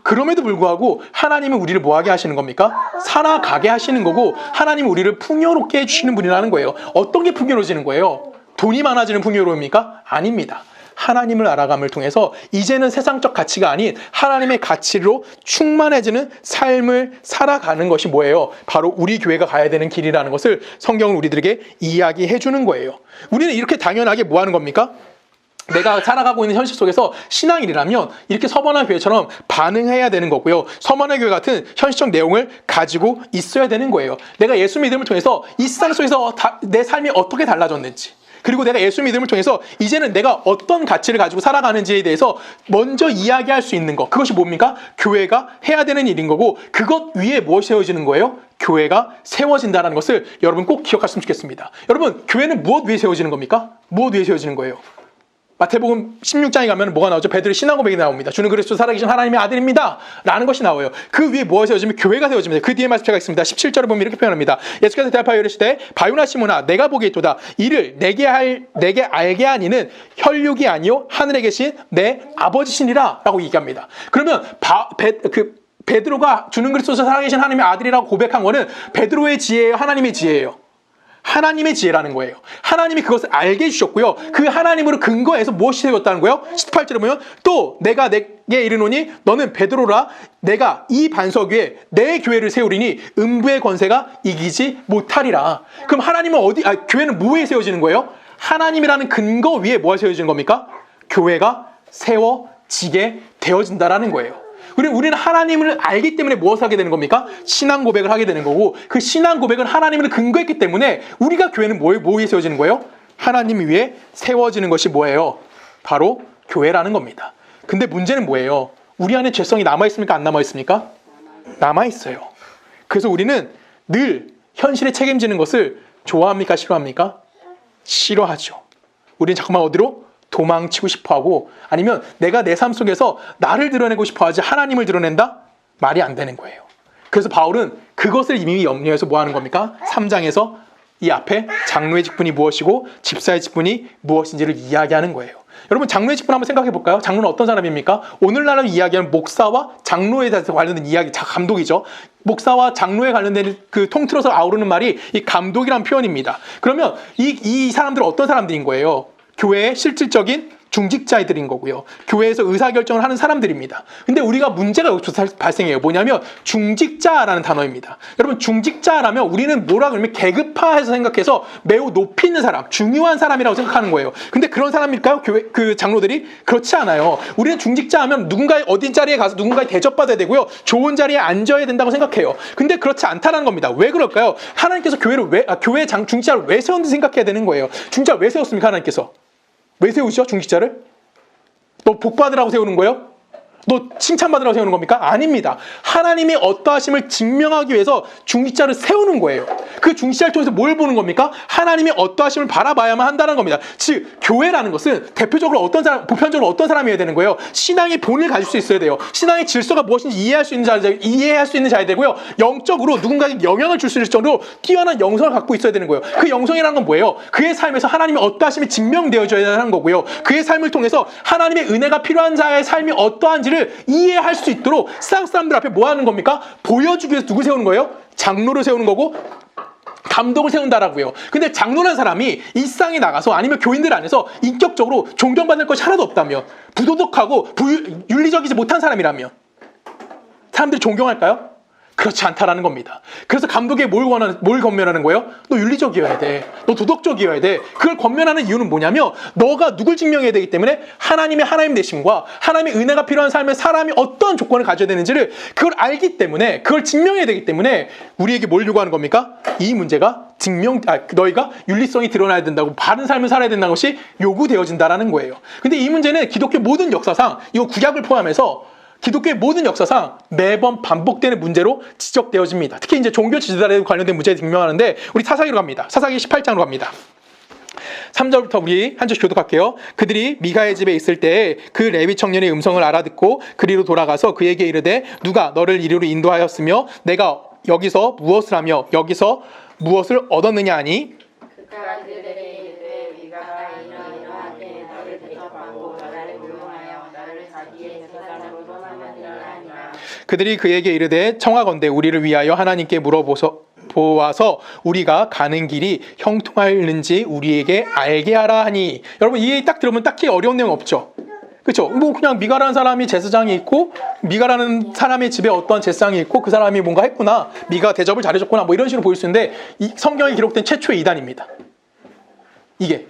그럼에도 불구하고 하나님은 우리를 뭐하게 하시는 겁니까? 살아가게 하시는 거고 하나님은 우리를 풍요롭게 해주시는 분이라는 거예요. 어떤 게 풍요로워지는 거예요? 돈이 많아지는 풍요로움입니까? 아닙니다. 하나님을 알아감을 통해서 이제는 세상적 가치가 아닌 하나님의 가치로 충만해지는 삶을 살아가는 것이 뭐예요? 바로 우리 교회가 가야 되는 길이라는 것을 성경은 우리들에게 이야기해 주는 거예요. 우리는 이렇게 당연하게 뭐 하는 겁니까? 내가 살아가고 있는 현실 속에서 신앙인이라면 이렇게 서머나 교회처럼 반응해야 되는 거고요. 서머나 교회 같은 현실적 내용을 가지고 있어야 되는 거예요. 내가 예수 믿음을 통해서 이 세상 속에서 내 삶이 어떻게 달라졌는지, 그리고 내가 예수 믿음을 통해서 이제는 내가 어떤 가치를 가지고 살아가는지에 대해서 먼저 이야기할 수 있는 것, 그것이 뭡니까? 교회가 해야 되는 일인 거고, 그것 위에 무엇이 세워지는 거예요? 교회가 세워진다는 것을 여러분 꼭 기억하셨으면 좋겠습니다. 여러분, 교회는 무엇 위에 세워지는 겁니까? 무엇 위에 세워지는 거예요? 마태복음 16장에 가면 뭐가 나오죠? 베드로의 신앙 고백이 나옵니다. 주는 그리스도 살아계신 하나님의 아들입니다 라는 것이 나와요. 그 위에 무엇이 세워지면? 교회가 세워집니다. 그 뒤에 말씀 제가 있습니다. 17절을 보면 이렇게 표현합니다. 예수께서 대답하여 이르시되 바요나 시몬아 내가 보기에 있도다. 이를 내게 알게 한 이는 혈육이 아니요 하늘에 계신 내 아버지시니라 라고 얘기합니다. 그러면 베드로가 주는 그리스도 살아계신 하나님의 아들이라고 고백한 거는 베드로의 지혜예요? 하나님의 지혜예요? 하나님의 지혜라는 거예요. 하나님이 그것을 알게 해주셨고요. 그 하나님으로 근거해서 무엇이 세웠다는 거예요? 18절에 보면 또 내가 내게 이르노니 너는 베드로라. 내가 이 반석 위에 내 교회를 세우리니 음부의 권세가 이기지 못하리라. 그럼 하나님은 교회는 뭐에 세워지는 거예요? 하나님이라는 근거 위에 뭐가 세워지는 겁니까? 교회가 세워지게 되어진다라는 거예요. 우리는 하나님을 알기 때문에 무엇을 하게 되는 겁니까? 신앙 고백을 하게 되는 거고, 그 신앙 고백은 하나님을 근거했기 때문에 우리가 교회는 뭐 위에 세워지는 거예요? 하나님 위에 세워지는 것이 뭐예요? 바로 교회라는 겁니다. 근데 문제는 뭐예요? 우리 안에 죄성이 남아있습니까? 안 남아있습니까? 남아있어요. 그래서 우리는 늘 현실에 책임지는 것을 좋아합니까? 싫어합니까? 싫어하죠. 우리는 자꾸만 어디로? 도망치고 싶어하고, 아니면 내가 내 삶 속에서 나를 드러내고 싶어하지 하나님을 드러낸다? 말이 안 되는 거예요. 그래서 바울은 그것을 이미 염려해서 뭐 하는 겁니까? 3장에서 이 앞에 장로의 직분이 무엇이고 집사의 직분이 무엇인지를 이야기하는 거예요. 여러분, 장로의 직분 한번 생각해 볼까요? 장로는 어떤 사람입니까? 오늘날로 이야기하는 목사와 장로에 대해서 관련된 이야기, 감독이죠. 목사와 장로에 관련된 그 통틀어서 아우르는 말이 이 감독이라는 표현입니다. 그러면 이 사람들은 어떤 사람들인 거예요? 교회의 실질적인 중직자들인 거고요. 교회에서 의사결정을 하는 사람들입니다. 근데 우리가 문제가 여기서 발생해요. 뭐냐면 중직자라는 단어입니다. 여러분, 중직자라면 우리는 뭐라 그러면 계급화해서 생각해서 매우 높이 있는 사람, 중요한 사람이라고 생각하는 거예요. 근데 그런 사람일까요? 교회 그 장로들이? 그렇지 않아요. 우리는 중직자 하면 누군가의 어딘 자리에 가서 누군가의 대접받아야 되고요. 좋은 자리에 앉아야 된다고 생각해요. 근데 그렇지 않다는 겁니다. 왜 그럴까요? 하나님께서 교회 중직자를 왜 세웠는지 생각해야 되는 거예요. 중직자를 왜 세웠습니까? 하나님께서 왜 세우시죠? 중직자를? 너 복받으라고 세우는 거예요? 너 칭찬받으라고 세우는 겁니까? 아닙니다. 하나님이 어떠하심을 증명하기 위해서 중직자를 세우는 거예요. 그 중직자를 통해서 뭘 보는 겁니까? 하나님이 어떠하심을 바라봐야만 한다는 겁니다. 즉, 교회라는 것은 대표적으로 보편적으로 어떤 사람이어야 되는 거예요? 신앙의 본을 가질 수 있어야 돼요. 신앙의 질서가 무엇인지 이해할 수 있는 자야 되고요. 영적으로 누군가에게 영향을 줄 수 있을 정도로 뛰어난 영성을 갖고 있어야 되는 거예요. 그 영성이라는 건 뭐예요? 그의 삶에서 하나님의 어떠하심이 증명되어져야 하는 거고요. 그의 삶을 통해서 하나님의 은혜가 필요한 자의 삶이 어떠한지를 이해할 수 있도록 세상 사람들 앞에 뭐 하는 겁니까? 보여주기 위해서 누구 세우는 거예요? 장로를 세우는 거고 감독을 세운다라고요. 근데 장로라는 사람이 일상에 나가서 아니면 교인들 안에서 인격적으로 존경받을 것이 하나도 없다면, 부도덕하고 윤리적이지 못한 사람이라면 사람들이 존경할까요? 그렇지 않다라는 겁니다. 그래서 감독에 뭘 권면하는 거예요? 너 윤리적이어야 돼. 너 도덕적이어야 돼. 그걸 권면하는 이유는 뭐냐면 너가 누굴 증명해야 되기 때문에 하나님 되심과 하나님의 은혜가 필요한 삶에 사람이 어떤 조건을 가져야 되는지를 그걸 알기 때문에, 그걸 증명해야 되기 때문에 우리에게 뭘 요구하는 겁니까? 이 문제가 너희가 윤리성이 드러나야 된다고, 바른 삶을 살아야 된다는 것이 요구되어진다라는 거예요. 근데 이 문제는 기독교 모든 역사상, 이거 구약을 포함해서 기독교의 모든 역사상 매번 반복되는 문제로 지적되어집니다. 특히 이제 종교 지도자에 관련된 문제에 증명하는데, 우리 사사기로 갑니다. 사사기 18장으로 갑니다. 3절부터 우리 한 절씩 교독할게요. 그들이 미가의 집에 있을 때에 그 레위 청년의 음성을 알아듣고 그리로 돌아가서 그에게 이르되 누가 너를 이리로 인도하였으며 내가 여기서 무엇을 하며 여기서 무엇을 얻었느냐 하니, 그가 그들에게 이르되 미가가 이러이러하되 너를 대접하고 너를 무용하여 너를 자기의 제사장으로 선하느니라 하니라. 그들이 그에게 이르되 청하건대 우리를 위하여 하나님께 보아서 우리가 가는 길이 형통하는지 우리에게 알게 하라 하니. 여러분, 이 얘기 딱 들으면 딱히 어려운 내용 없죠? 그렇죠? 뭐 그냥 미가라는 사람이 제사장이 있고, 미가라는 사람의 집에 어떤 제사장이 있고, 그 사람이 뭔가 했구나, 미가 대접을 잘해줬구나, 뭐 이런 식으로 보일 수 있는데, 이 성경에 기록된 최초의 이단입니다. 이게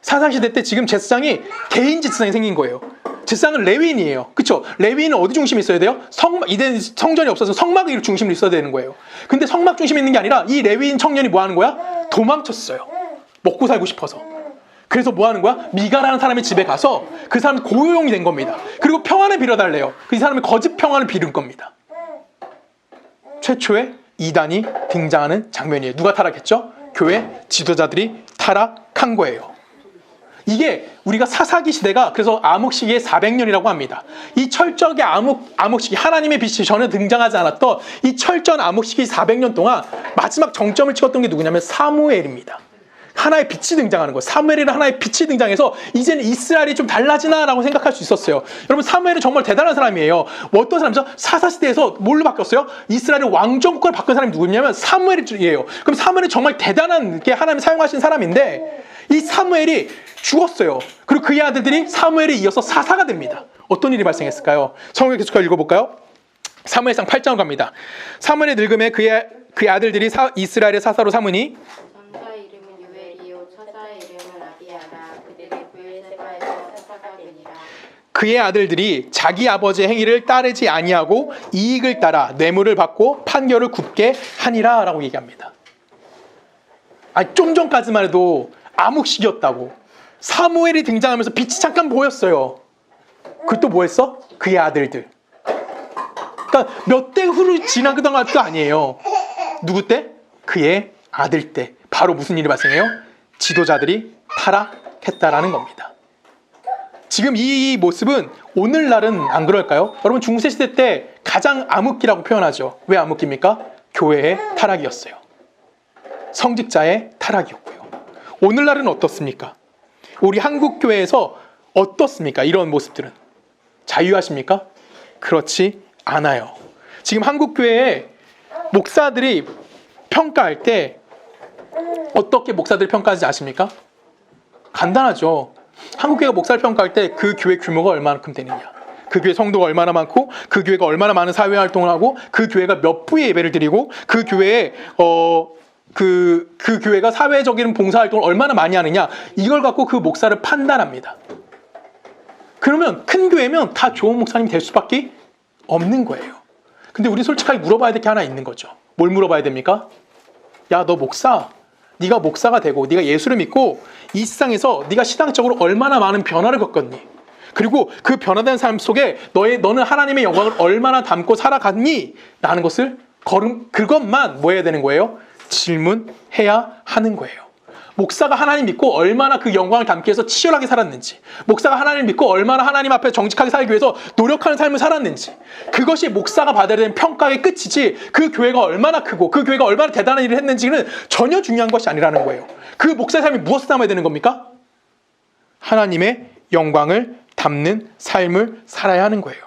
사사시대 때 지금 제사장이 개인 제사장이 생긴 거예요. 제사장은 레위인이에요. 그렇죠? 레위인은 어디 중심이 있어야 돼요? 이제 성전이 없어서 성막이 중심으로 있어야 되는 거예요. 근데 성막 중심이 있는 게 아니라 이 레위인 청년이 뭐 하는 거야? 도망쳤어요. 먹고 살고 싶어서. 그래서 뭐 하는 거야? 미가라는 사람의 집에 가서 그 사람 고용이 된 겁니다. 그리고 평안을 빌어달래요. 그 사람이 거짓 평안을 빌은 겁니다. 최초의 이단이 등장하는 장면이에요. 누가 타락했죠? 교회 지도자들이 타락한 거예요. 이게 우리가 사사기 시대가 그래서 암흑시기의 400년이라고 합니다. 이 철저하게 암흑시기, 하나님의 빛이 전혀 등장하지 않았던 이 철저한 암흑시기 400년 동안 마지막 정점을 찍었던 게 누구냐면 사무엘입니다. 하나의 빛이 등장하는 거예요. 사무엘이라는 하나의 빛이 등장해서 이제는 이스라엘이 좀 달라지나라고 생각할 수 있었어요. 여러분, 사무엘은 정말 대단한 사람이에요. 어떤 사람이죠? 사사시대에서 뭘로 바뀌었어요? 이스라엘의 왕정국을 바꾼 사람이 누구냐면 사무엘이에요. 그럼 사무엘은 정말 대단한 게 하나님이 사용하신 사람인데, 이 사무엘이 죽었어요. 그리고 그의 아들들이 사무엘에 이어서 사사가 됩니다. 어떤 일이 발생했을까요? 성경 계속 읽어볼까요? 사무엘상 8장으로 갑니다. 사무엘의 늙음에 그의 아들들이 이스라엘의 사사로 삼으니, 전사의 이름은 유엘이요 처자의 하나님을 아비하라. 그들의 부의 세바에서 사사가 되니라. 그의 아들들이 자기 아버지의 행위를 따르지 아니하고 이익을 따라 뇌물을 받고 판결을 굽게 하니라 라고 얘기합니다. 좀 전까지만 해도 암흑식이었다고. 사무엘이 등장하면서 빛이 잠깐 보였어요. 그것도 뭐 했어? 그의 아들들. 그러니까 몇 대 후를 지나가던 것도 아니에요. 누구 때? 그의 아들 때. 바로 무슨 일이 발생해요? 지도자들이 타락했다라는 겁니다. 지금 이 모습은 오늘날은 안 그럴까요? 여러분 중세시대 때 가장 암흑기라고 표현하죠. 왜 암흑기입니까? 교회의 타락이었어요. 성직자의 타락이었고요. 오늘날은 어떻습니까? 우리 한국교회에서 어떻습니까? 이런 모습들은. 자유하십니까? 그렇지 않아요. 지금 한국교회에 목사들이 평가할 때 어떻게 목사들이 평가하는지 아십니까? 간단하죠. 한국교회가 목사를 평가할 때 그 교회 규모가 얼마만큼 되느냐, 그 교회 성도가 얼마나 많고, 그 교회가 얼마나 많은 사회활동을 하고, 그 교회가 몇 부의 예배를 드리고, 그 교회에 그 교회가 사회적인 봉사활동을 얼마나 많이 하느냐, 이걸 갖고 그 목사를 판단합니다. 그러면 큰 교회면 다 좋은 목사님이 될 수밖에 없는 거예요. 근데 우리 솔직하게 물어봐야 될 게 하나 있는 거죠. 뭘 물어봐야 됩니까? 야, 너 목사, 네가 목사가 되고 네가 예수를 믿고 이 세상에서 네가 신앙적으로 얼마나 많은 변화를 겪었니? 그리고 그 변화된 삶 속에 너는 하나님의 영광을 얼마나 담고 살아갔니? 라는 것을 그것만 뭐 해야 되는 거예요? 질문해야 하는 거예요. 목사가 하나님 믿고 얼마나 그 영광을 담기 위해서 치열하게 살았는지, 목사가 하나님 믿고 얼마나 하나님 앞에 정직하게 살기 위해서 노력하는 삶을 살았는지, 그것이 목사가 받아야 되는 평가의 끝이지, 그 교회가 얼마나 크고 그 교회가 얼마나 대단한 일을 했는지는 전혀 중요한 것이 아니라는 거예요. 그 목사의 삶이 무엇을 담아야 되는 겁니까? 하나님의 영광을 담는 삶을 살아야 하는 거예요.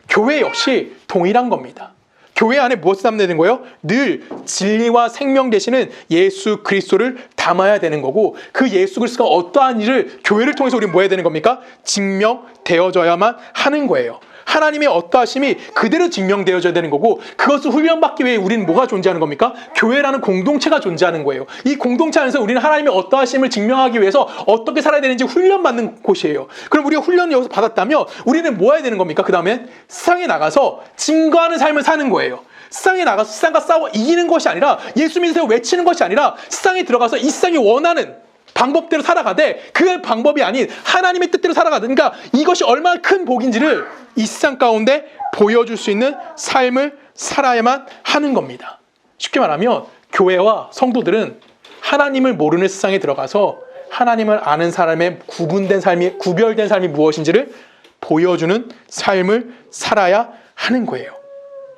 교회 역시 동일한 겁니다. 교회 안에 무엇을 담아야 되는 거예요? 늘 진리와 생명 되시는 예수 그리스도를 담아야 되는 거고, 그 예수 그리스도가 어떠한 일을 교회를 통해서 우리는 뭐 해야 되는 겁니까? 증명되어져야만 하는 거예요. 하나님의 어떠하심이 그대로 증명되어져야 되는 거고, 그것을 훈련받기 위해 우리는 뭐가 존재하는 겁니까? 교회라는 공동체가 존재하는 거예요. 이 공동체 안에서 우리는 하나님의 어떠하심을 증명하기 위해서 어떻게 살아야 되는지 훈련받는 곳이에요. 그럼 우리가 훈련을 여기서 받았다면 우리는 뭐 해야 되는 겁니까? 그 다음에 세상에 나가서 증거하는 삶을 사는 거예요. 세상에 나가서 세상과 싸워 이기는 것이 아니라, 예수 믿으세요 외치는 것이 아니라, 세상에 들어가서 이 세상이 원하는 방법대로 살아가되 그 방법이 아닌 하나님의 뜻대로 살아가든가, 이것이 얼마나 큰 복인지를 이 세상 가운데 보여줄 수 있는 삶을 살아야만 하는 겁니다. 쉽게 말하면 교회와 성도들은 하나님을 모르는 세상에 들어가서 하나님을 아는 사람의 구별된 삶이 무엇인지를 보여주는 삶을 살아야 하는 거예요.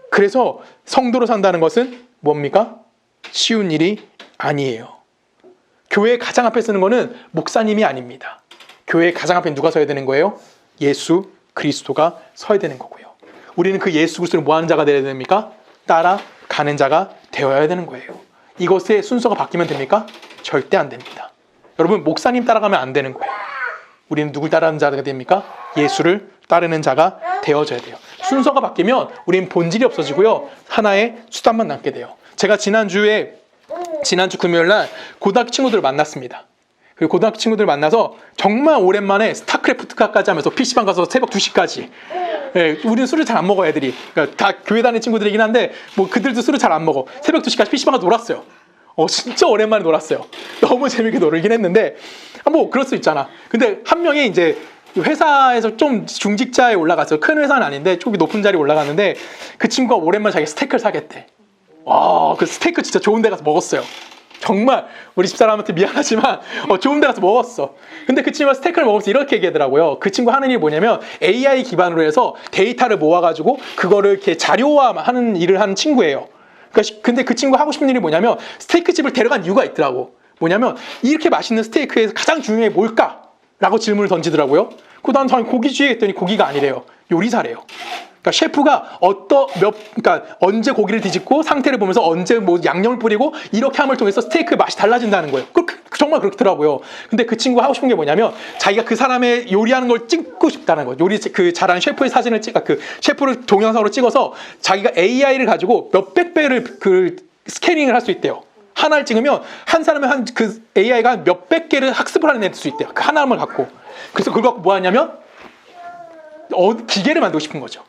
그래서 성도로 산다는 것은 뭡니까? 쉬운 일이 아니에요. 교회의 가장 앞에 서는 것은 목사님이 아닙니다. 교회의 가장 앞에 누가 서야 되는 거예요? 예수 그리스도가 서야 되는 거고요. 우리는 그 예수 그리스도를 뭐 하는 자가 되어야 됩니까? 따라가는 자가 되어야 되는 거예요. 이것의 순서가 바뀌면 됩니까? 절대 안 됩니다. 여러분, 목사님 따라가면 안 되는 거예요. 우리는 누굴 따르는 자가 됩니까? 예수를 따르는 자가 되어져야 돼요. 순서가 바뀌면 우리는 본질이 없어지고요, 하나의 수단만 남게 돼요. 제가 지난주 금요일 날 고등학교 친구들을 만났습니다. 그 고등학교 친구들을 만나서 정말 오랜만에 스타크래프트까지 하면서 PC방 가서 새벽 2시까지. 예, 우리는 술을 잘 안 먹어, 애들이. 그러니까 다 교회 다니는 친구들이긴 한데 뭐 그들도 술을 잘 안 먹어. 새벽 2시까지 PC방 가서 놀았어요. 진짜 오랜만에 놀았어요. 너무 재밌게 놀긴 했는데, 뭐 그럴 수 있잖아. 근데 한 명이 이제 회사에서 좀 중직자에 올라갔어요. 큰 회사는 아닌데 조금 높은 자리에 올라갔는데, 그 친구가 오랜만에 자기가 스테이크를 사겠대. 와, 그 스테이크 진짜 좋은 데 가서 먹었어요. 정말 우리 집사람한테 미안하지만 좋은 데 가서 먹었어. 근데 그 친구가 스테이크를 먹으면서 이렇게 얘기하더라고요. 그 친구 하는 일이 뭐냐면 AI 기반으로 해서 데이터를 모아가지고 그거를 이렇게 자료화하는 일을 하는 친구예요. 근데 그 친구가 하고 싶은 일이 뭐냐면 스테이크 집을 데려간 이유가 있더라고. 뭐냐면 이렇게 맛있는 스테이크에서 가장 중요한 게 뭘까? 라고 질문을 던지더라고요. 난 당연히 고기주의 했더니 고기가 아니래요. 요리사래요. 그러니까 셰프가 그러니까 언제 고기를 뒤집고 상태를 보면서 언제 뭐 양념을 뿌리고 이렇게 함을 통해서 스테이크의 맛이 달라진다는 거예요. 정말 그렇더라고요. 근데 그 친구가 하고 싶은 게 뭐냐면 자기가 그 사람의 요리하는 걸 찍고 싶다는 거예요. 그 잘하는 셰프의 사진을 그 셰프를 동영상으로 찍어서 자기가 AI를 가지고 몇백 배를 그 스캐닝을 할 수 있대요. 하나를 찍으면 한 사람이 한 그 AI가 몇백 개를 학습을 하는 애들 수 있대요. 그 하나만 갖고. 그래서 그걸 갖고 뭐 하냐면 기계를 만들고 싶은 거죠.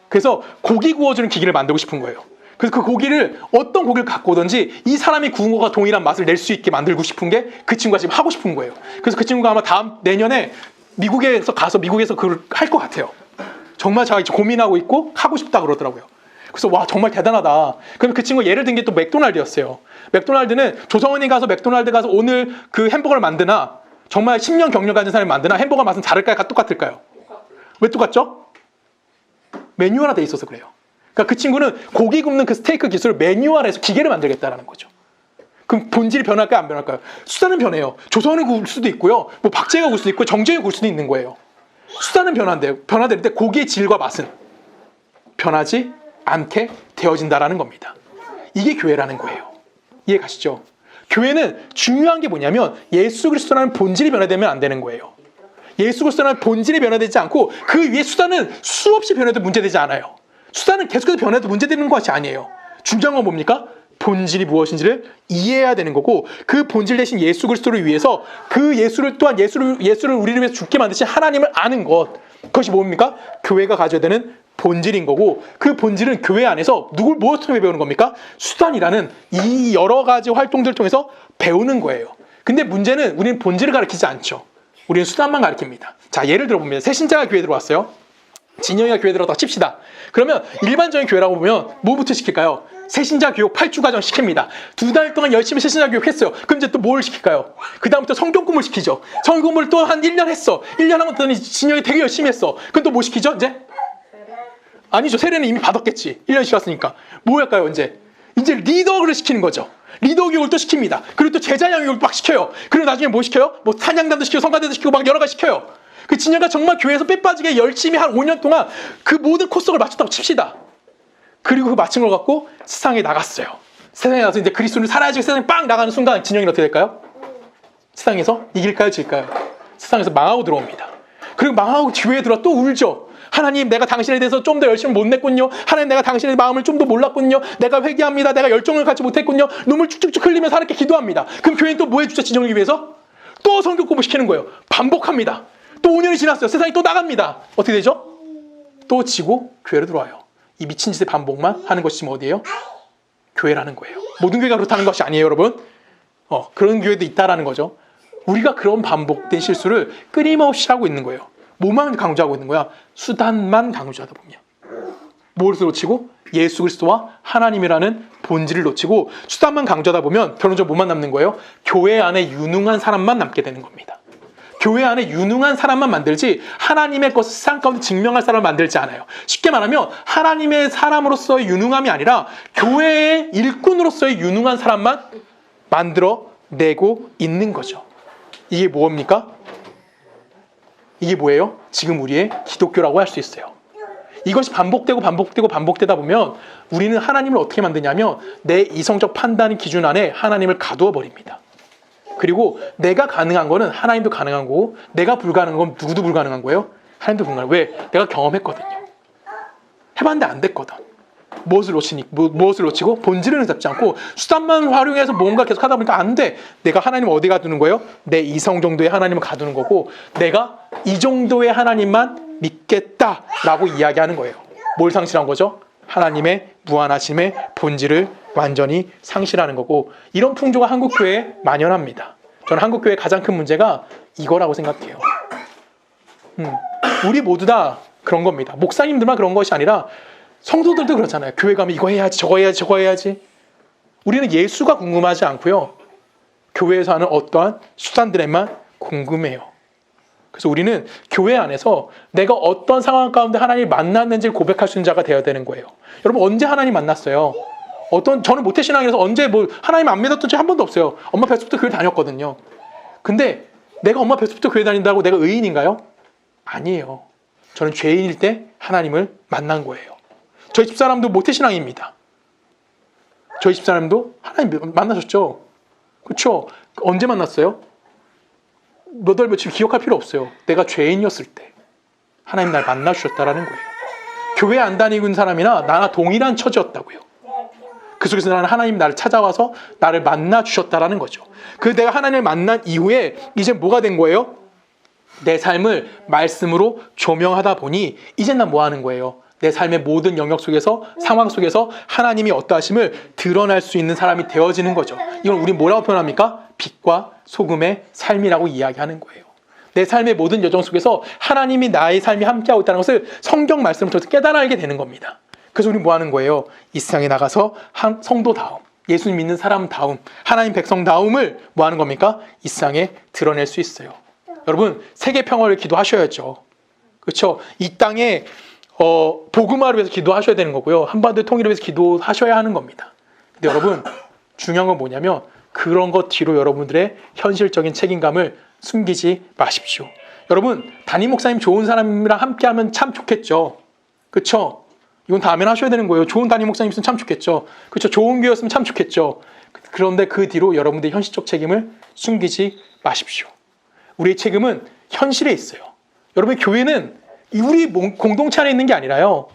그래서 고기 구워주는 기계를 만들고 싶은 거예요. 그래서 그 고기를 어떤 고기를 갖고 오든지 이 사람이 구운 거가 동일한 맛을 낼 수 있게 만들고 싶은 게 그 친구가 지금 하고 싶은 거예요. 그래서 그 친구가 아마 내년에 미국에서 그걸 할 것 같아요. 정말 자기가 고민하고 있고 하고 싶다 그러더라고요. 그래서 와 정말 대단하다. 그럼 그 친구가 예를 든 게 또 맥도날드였어요. 맥도날드는 조성원이 가서 맥도날드 가서 오늘 그 햄버거를 만드나 정말 10년 경력 가진 사람이 만드나 햄버거 맛은 다를까요? 똑같을까요? 왜 똑같죠? 매뉴얼화 돼 있어서 그래요. 그러니까 그 친구는 고기 굽는 그 스테이크 기술을 매뉴얼해서 기계를 만들겠다라는 거죠. 그럼 본질이 변할까요? 안 변할까요? 수단은 변해요. 조선이 구울 수도 있고요. 뭐 박재가 구울 수도 있고 정재가 구울 수도 있는 거예요. 수단은 변한대요. 변화될 때 고기의 질과 맛은 변하지 않게 되어진다라는 겁니다. 이게 교회라는 거예요. 이해 가시죠? 교회는 중요한 게 뭐냐면 예수 그리스도라는 본질이 변화되면 안 되는 거예요. 예수 그리스도라는 본질이 변화되지 않고 그 위에 수단은 수없이 변해도 문제되지 않아요. 수단은 계속해서 변해도 문제되는 것이 아니에요. 중요한 건 뭡니까? 본질이 무엇인지를 이해해야 되는 거고 그 본질 대신 예수 그리스도를 위해서 그 예수를 또한 예수를 우리를 위해서 죽게 만드신 하나님을 아는 것 그것이 뭡니까? 교회가 가져야 되는 본질인 거고 그 본질은 교회 안에서 무엇을 통해 배우는 겁니까? 수단이라는 이 여러 가지 활동들을 통해서 배우는 거예요. 근데 문제는 우리는 본질을 가르치지 않죠. 우리는 수단만 가르칩니다. 자 예를 들어보면 새신자가 교회에 들어왔어요. 진영이가 교회 들어왔다고 칩시다. 그러면 일반적인 교회라고 보면 뭐부터 시킬까요? 새신자 교육 8주 과정 시킵니다. 2달 동안 열심히 새신자 교육 했어요. 그럼 이제 또 뭘 시킬까요? 그 다음부터 성경 공부를 시키죠. 성경 공부를 또 한 1년 했어. 1년 하고 더니 진영이 되게 열심히 했어. 그럼 또 뭐 시키죠? 이제? 아니죠. 세례는 이미 받았겠지. 1년 시켰으니까. 뭐 할까요? 이제 리더를 시키는 거죠. 리더 교육을 또 시킵니다. 그리고 또 제자 교육을 막 시켜요. 그리고 나중에 뭐 시켜요? 뭐 찬양단도 시키고 성가대도 시키고 막 여러 가지 시켜요. 그 진영가 정말 교회에서 빼빠지게 열심히 한 5년 동안 그 모든 코스를 마쳤다고 칩시다. 그리고 그 마친 걸 갖고 세상에 나갔어요. 세상에 나가서 이제 그리스도를 살아야지 세상에 빵 나가는 순간 진영이 어떻게 될까요? 세상에서 이길까요? 질까요? 세상에서 망하고 들어옵니다. 그리고 망하고 교회에 들어와 또 울죠. 하나님 내가 당신에 대해서 좀 더 열심히 못 냈군요. 하나님 내가 당신의 마음을 좀 더 몰랐군요. 내가 회개합니다. 내가 열정을 갖지 못했군요. 눈물 쭉쭉쭉 흘리면서 하나님께 기도합니다. 그럼 교회는 또 뭐 해주죠? 진영을 위해서? 또 성경 공부 시키는 거예요. 반복합니다. 또 5년이 지났어요. 세상이 또 나갑니다. 어떻게 되죠? 또 지고 교회로 들어와요. 이 미친 짓의 반복만 하는 것이 지금 어디예요? 교회라는 거예요. 모든 교회가 그렇다는 것이 아니에요, 여러분. 그런 교회도 있다라는 거죠. 우리가 그런 반복된 실수를 끊임없이 하고 있는 거예요. 뭐만 강조하고 있는 거야? 수단만 강조하다 보면. 무엇을 놓치고? 예수 그리스도와 하나님이라는 본질을 놓치고 수단만 강조하다 보면 결론적으로 뭐만 남는 거예요? 교회 안에 유능한 사람만 남게 되는 겁니다. 교회 안에 유능한 사람만 만들지 하나님의 것을 세상 가운데 증명할 사람을 만들지 않아요. 쉽게 말하면 하나님의 사람으로서의 유능함이 아니라 교회의 일꾼으로서의 유능한 사람만 만들어내고 있는 거죠. 이게 뭡니까? 이게 뭐예요? 지금 우리의 기독교라고 할 수 있어요. 이것이 반복되다 보면 우리는 하나님을 어떻게 만드냐면 내 이성적 판단 기준 안에 하나님을 가두어 버립니다. 그리고 내가 가능한 거는 하나님도 가능한 거고 내가 불가능한 건 누구도 불가능한 거예요? 하나님도 불가능한 거예요. 왜? 내가 경험했거든요. 해봤는데 안 됐거든. 무엇을 놓치고 본질을 잡지 않고 수단만 활용해서 뭔가 계속 하다 보니까 안 돼. 내가 하나님을 어디 가두는 거예요? 내 이성 정도의 하나님을 가두는 거고 내가 이 정도의 하나님만 믿겠다라고 이야기하는 거예요. 뭘 상실한 거죠? 하나님의 무한하심의 본질을 완전히 상실하는 거고 이런 풍조가 한국교회에 만연합니다. 저는 한국교회의 가장 큰 문제가 이거라고 생각해요. 우리 모두 다 그런 겁니다. 목사님들만 그런 것이 아니라 성도들도 그렇잖아요. 교회 가면 이거 해야지 저거 해야지. 우리는 예수가 궁금하지 않고요. 교회에서 하는 어떠한 수단들에만 궁금해요. 그래서 우리는 교회 안에서 내가 어떤 상황 가운데 하나님을 만났는지를 고백할 수 있는 자가 되어야 되는 거예요. 여러분 언제 하나님 만났어요? 저는 모태신앙이라서 언제 하나님 안 믿었던 적이 한 번도 없어요. 엄마 뱃속부터 교회 다녔거든요. 근데 내가 엄마 뱃속부터 교회 다닌다고 내가 의인인가요? 아니에요. 저는 죄인일 때 하나님을 만난 거예요. 저희 집사람도 모태신앙입니다. 저희 집사람도 하나님 만나셨죠? 그렇죠? 언제 만났어요? 몇 월 며칠 기억할 필요 없어요. 내가 죄인이었을 때 하나님 날 만나주셨다라는 거예요. 교회 안 다니고 있는 사람이나 나나 동일한 처지였다고요. 그 속에서 나는 하나님이 나를 찾아와서 나를 만나 주셨다라는 거죠. 그 내가 하나님을 만난 이후에 이제 뭐가 된 거예요? 내 삶을 말씀으로 조명하다 보니 이제 난 뭐 하는 거예요? 내 삶의 모든 영역 속에서 상황 속에서 하나님이 어떠하심을 드러날 수 있는 사람이 되어지는 거죠. 이건 우리 뭐라고 표현합니까? 빛과 소금의 삶이라고 이야기하는 거예요. 내 삶의 모든 여정 속에서 하나님이 나의 삶이 함께하고 있다는 것을 성경 말씀을 통해서 깨달아알게 되는 겁니다. 그래서 우리 뭐 하는 거예요? 이 세상에 나가서 성도다움, 예수님 믿는 사람다움, 하나님 백성다움을 뭐 하는 겁니까? 이 세상에 드러낼 수 있어요. 여러분, 세계 평화를 기도하셔야죠. 그렇죠? 이 땅에 복음화를 위해서 기도하셔야 되는 거고요. 한반도의 통일을 위해서 기도하셔야 하는 겁니다. 근데 여러분, 중요한 건 뭐냐면 그런 것 뒤로 여러분들의 현실적인 책임감을 숨기지 마십시오. 여러분, 담임 목사님 좋은 사람이랑 함께하면 참 좋겠죠. 그렇죠? 이건 다 아멘 하셔야 되는 거예요. 좋은 담임 목사님 있으면 참 좋겠죠. 그렇죠? 좋은 교회였으면 참 좋겠죠. 그런데 그 뒤로 여러분들의 현실적 책임을 숨기지 마십시오. 우리의 책임은 현실에 있어요. 여러분, 교회는 우리 공동체 안에 있는 게 아니라요.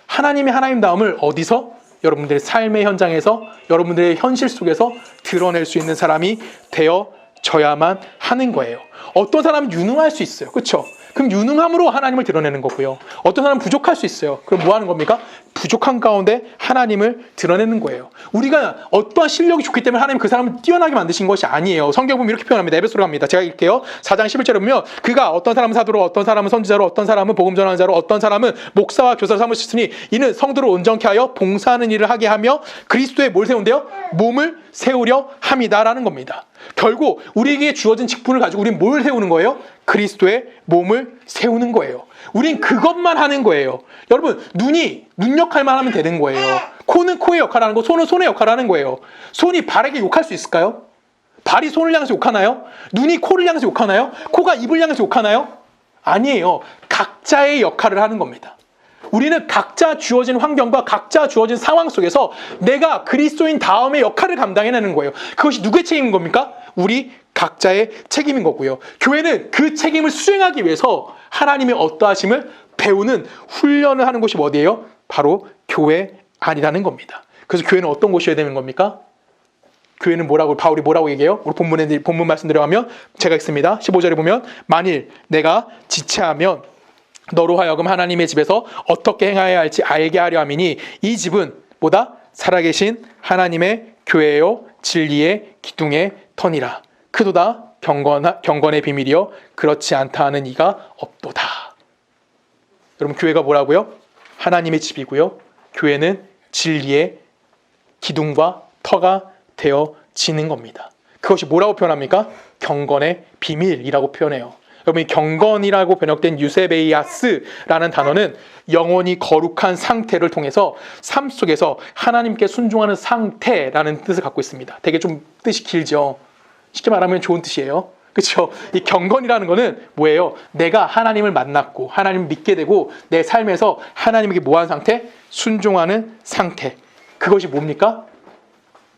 하나님의 하나님다움을 어디서? 여러분들의 삶의 현장에서, 여러분들의 현실 속에서 드러낼 수 있는 사람이 되어져야만 하는 거예요. 어떤 사람은 유능할 수 있어요. 그렇죠? 그럼 유능함으로 하나님을 드러내는 거고요. 어떤 사람은 부족할 수 있어요. 그럼 뭐 하는 겁니까? 부족한 가운데 하나님을 드러내는 거예요. 우리가 어떠한 실력이 좋기 때문에 하나님 그 사람을 뛰어나게 만드신 것이 아니에요. 성경 보면 이렇게 표현합니다. 에베소로 갑니다. 제가 읽을게요. 4장 11절에 보면 그가 어떤 사람은 사도로, 어떤 사람은 선지자로, 어떤 사람은 복음 전하는 자로, 어떤 사람은 목사와 교사로 삼으셨으니 이는 성도를 온전케 하여 봉사하는 일을 하게 하며 그리스도의 뭘 세운대요? 몸을 세우려 함이다라는 겁니다. 결국 우리에게 주어진 직분을 가지고 우리는 뭘 세우는 거예요? 그리스도의 몸을 세우는 거예요. 우린 그것만 하는 거예요. 여러분, 눈이 눈 역할만 하면 되는 거예요. 코는 코의 역할을 하는 거, 손은 손의 역할을 하는 거예요. 손이 발에게 욕할 수 있을까요? 발이 손을 향해서 욕하나요? 눈이 코를 향해서 욕하나요? 코가 입을 향해서 욕하나요? 아니에요. 각자의 역할을 하는 겁니다. 우리는 각자 주어진 환경과 각자 주어진 상황 속에서 내가 그리스도인 다음의 역할을 감당해내는 거예요. 그것이 누구의 책임인 겁니까? 우리 각자의 책임인 거고요. 교회는 그 책임을 수행하기 위해서 하나님의 어떠하심을 배우는 훈련을 하는 곳이 어디예요? 바로 교회 안이라는 겁니다. 그래서 교회는 어떤 곳이어야 되는 겁니까? 교회는 뭐라고, 바울이 뭐라고 얘기해요? 우리 본문 말씀 들어가면 제가 읽습니다. 15절에 보면 만일 내가 지체하면 너로 하여금 하나님의 집에서 어떻게 행하여야 할지 알게 하려 함이니 이 집은 뭐다? 살아계신 하나님의 교회요 진리의 기둥의 터니라. 크도다 경건의 비밀이요 그렇지 않다 하는 이가 없도다. 여러분, 교회가 뭐라고요? 하나님의 집이고요. 교회는 진리의 기둥과 터가 되어지는 겁니다. 그것이 뭐라고 표현합니까? 경건의 비밀이라고 표현해요. 여러분, 경건이라고 번역된 유세베이아스라는 단어는 영원히 거룩한 상태를 통해서 삶 속에서 하나님께 순종하는 상태라는 뜻을 갖고 있습니다. 되게 좀 뜻이 길죠. 쉽게 말하면 좋은 뜻이에요. 그렇죠? 이 경건이라는 거는 뭐예요? 내가 하나님을 만났고 하나님을 믿게 되고 내 삶에서 하나님에게 뭐하는 상태? 순종하는 상태. 그것이 뭡니까?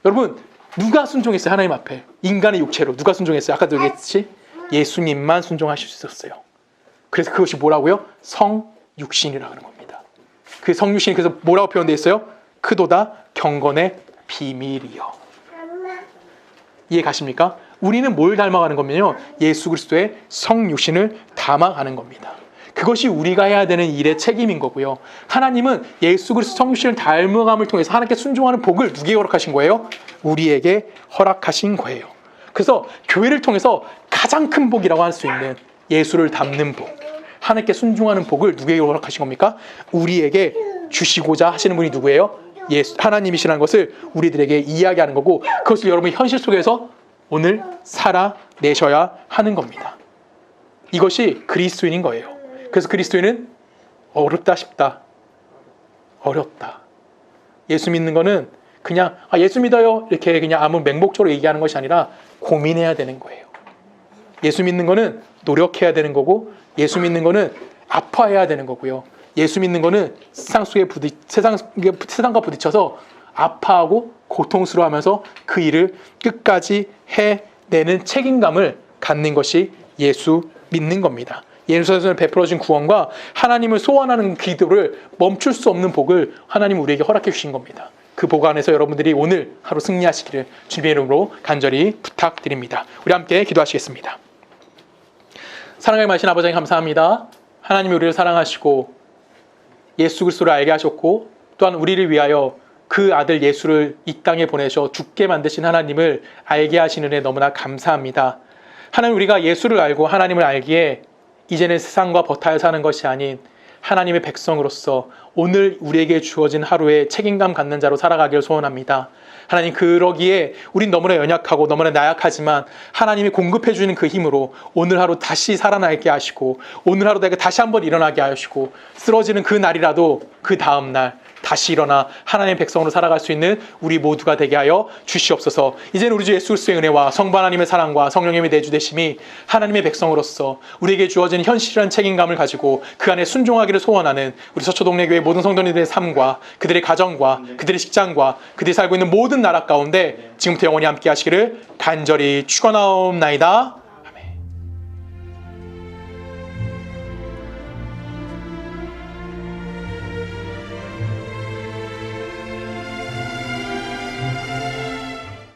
여러분, 누가 순종했어요? 하나님 앞에. 인간의 육체로 누가 순종했어요? 아까도 얘기했지? 예수님만 순종하실 수 있었어요. 그래서 그것이 뭐라고요? 성육신이라고 하는 겁니다. 그 성육신이 그래서 뭐라고 표현되어 있어요? 크도다 경건의 비밀이요. 이해 가십니까? 우리는 뭘 닮아가는 거면요, 예수 그리스도의 성육신을 담아가는 겁니다. 그것이 우리가 해야 되는 일의 책임인 거고요. 하나님은 예수 그리스도 성육신을 닮아감을 통해서 하나님께 순종하는 복을 누구에게 허락하신 거예요? 우리에게 허락하신 거예요. 그래서 교회를 통해서 가장 큰 복이라고 할 수 있는 예수를 닮는 복, 하나님께 순종하는 복을 누구에게 허락하신 겁니까? 우리에게 주시고자 하시는 분이 누구예요? 예수, 하나님이시라는 것을 우리들에게 이야기하는 거고, 그것을 여러분이 현실 속에서 오늘 살아내셔야 하는 겁니다. 이것이 그리스도인인 거예요. 그래서 그리스도인은 어렵다 싶다. 어렵다. 예수 믿는 거는 그냥 예수 믿어요 이렇게 그냥 아무 맹목적으로 얘기하는 것이 아니라 고민해야 되는 거예요. 예수 믿는 거는 노력해야 되는 거고, 예수 믿는 거는 아파해야 되는 거고요. 예수 믿는 거는 세상과 부딪혀서 아파하고 고통스러워하면서 그 일을 끝까지 해내는 책임감을 갖는 것이 예수 믿는 겁니다. 예수님을 베풀어진 구원과 하나님을 소원하는 기도를 멈출 수 없는 복을 하나님 우리에게 허락해 주신 겁니다. 그 보고 안에서 여러분들이 오늘 하루 승리하시기를 주님의 이름으로 간절히 부탁드립니다. 우리 함께 기도하시겠습니다. 사랑을 마신 아버지 감사합니다. 하나님이 우리를 사랑하시고 예수 그리스도를 알게 하셨고 또한 우리를 위하여 그 아들 예수를 이 땅에 보내셔 죽게 만드신 하나님을 알게 하시는 애 너무나 감사합니다. 하나님, 우리가 예수를 알고 하나님을 알기에 이제는 세상과 버타여 사는 것이 아닌 하나님의 백성으로서 오늘 우리에게 주어진 하루에 책임감 갖는 자로 살아가기를 소원합니다. 하나님, 그러기에 우린 너무나 연약하고 너무나 나약하지만 하나님이 공급해 주는 그 힘으로 오늘 하루 다시 살아나게 하시고 오늘 하루 내가 다시 한번 일어나게 하시고 쓰러지는 그 날이라도 그 다음 날 다시 일어나 하나님의 백성으로 살아갈 수 있는 우리 모두가 되게 하여 주시옵소서. 이제는 우리 주 예수 그리스도의 은혜와 성부 하나님의 사랑과 성령님의 내주되심이 하나님의 백성으로서 우리에게 주어진 현실한 책임감을 가지고 그 안에 순종하기를 소원하는 우리 서초동네교회 모든 성도님들의 삶과 그들의 가정과 그들의 직장과 그들이 살고 있는 모든 나라 가운데 지금부터 영원히 함께 하시기를 간절히 축원하옵나이다.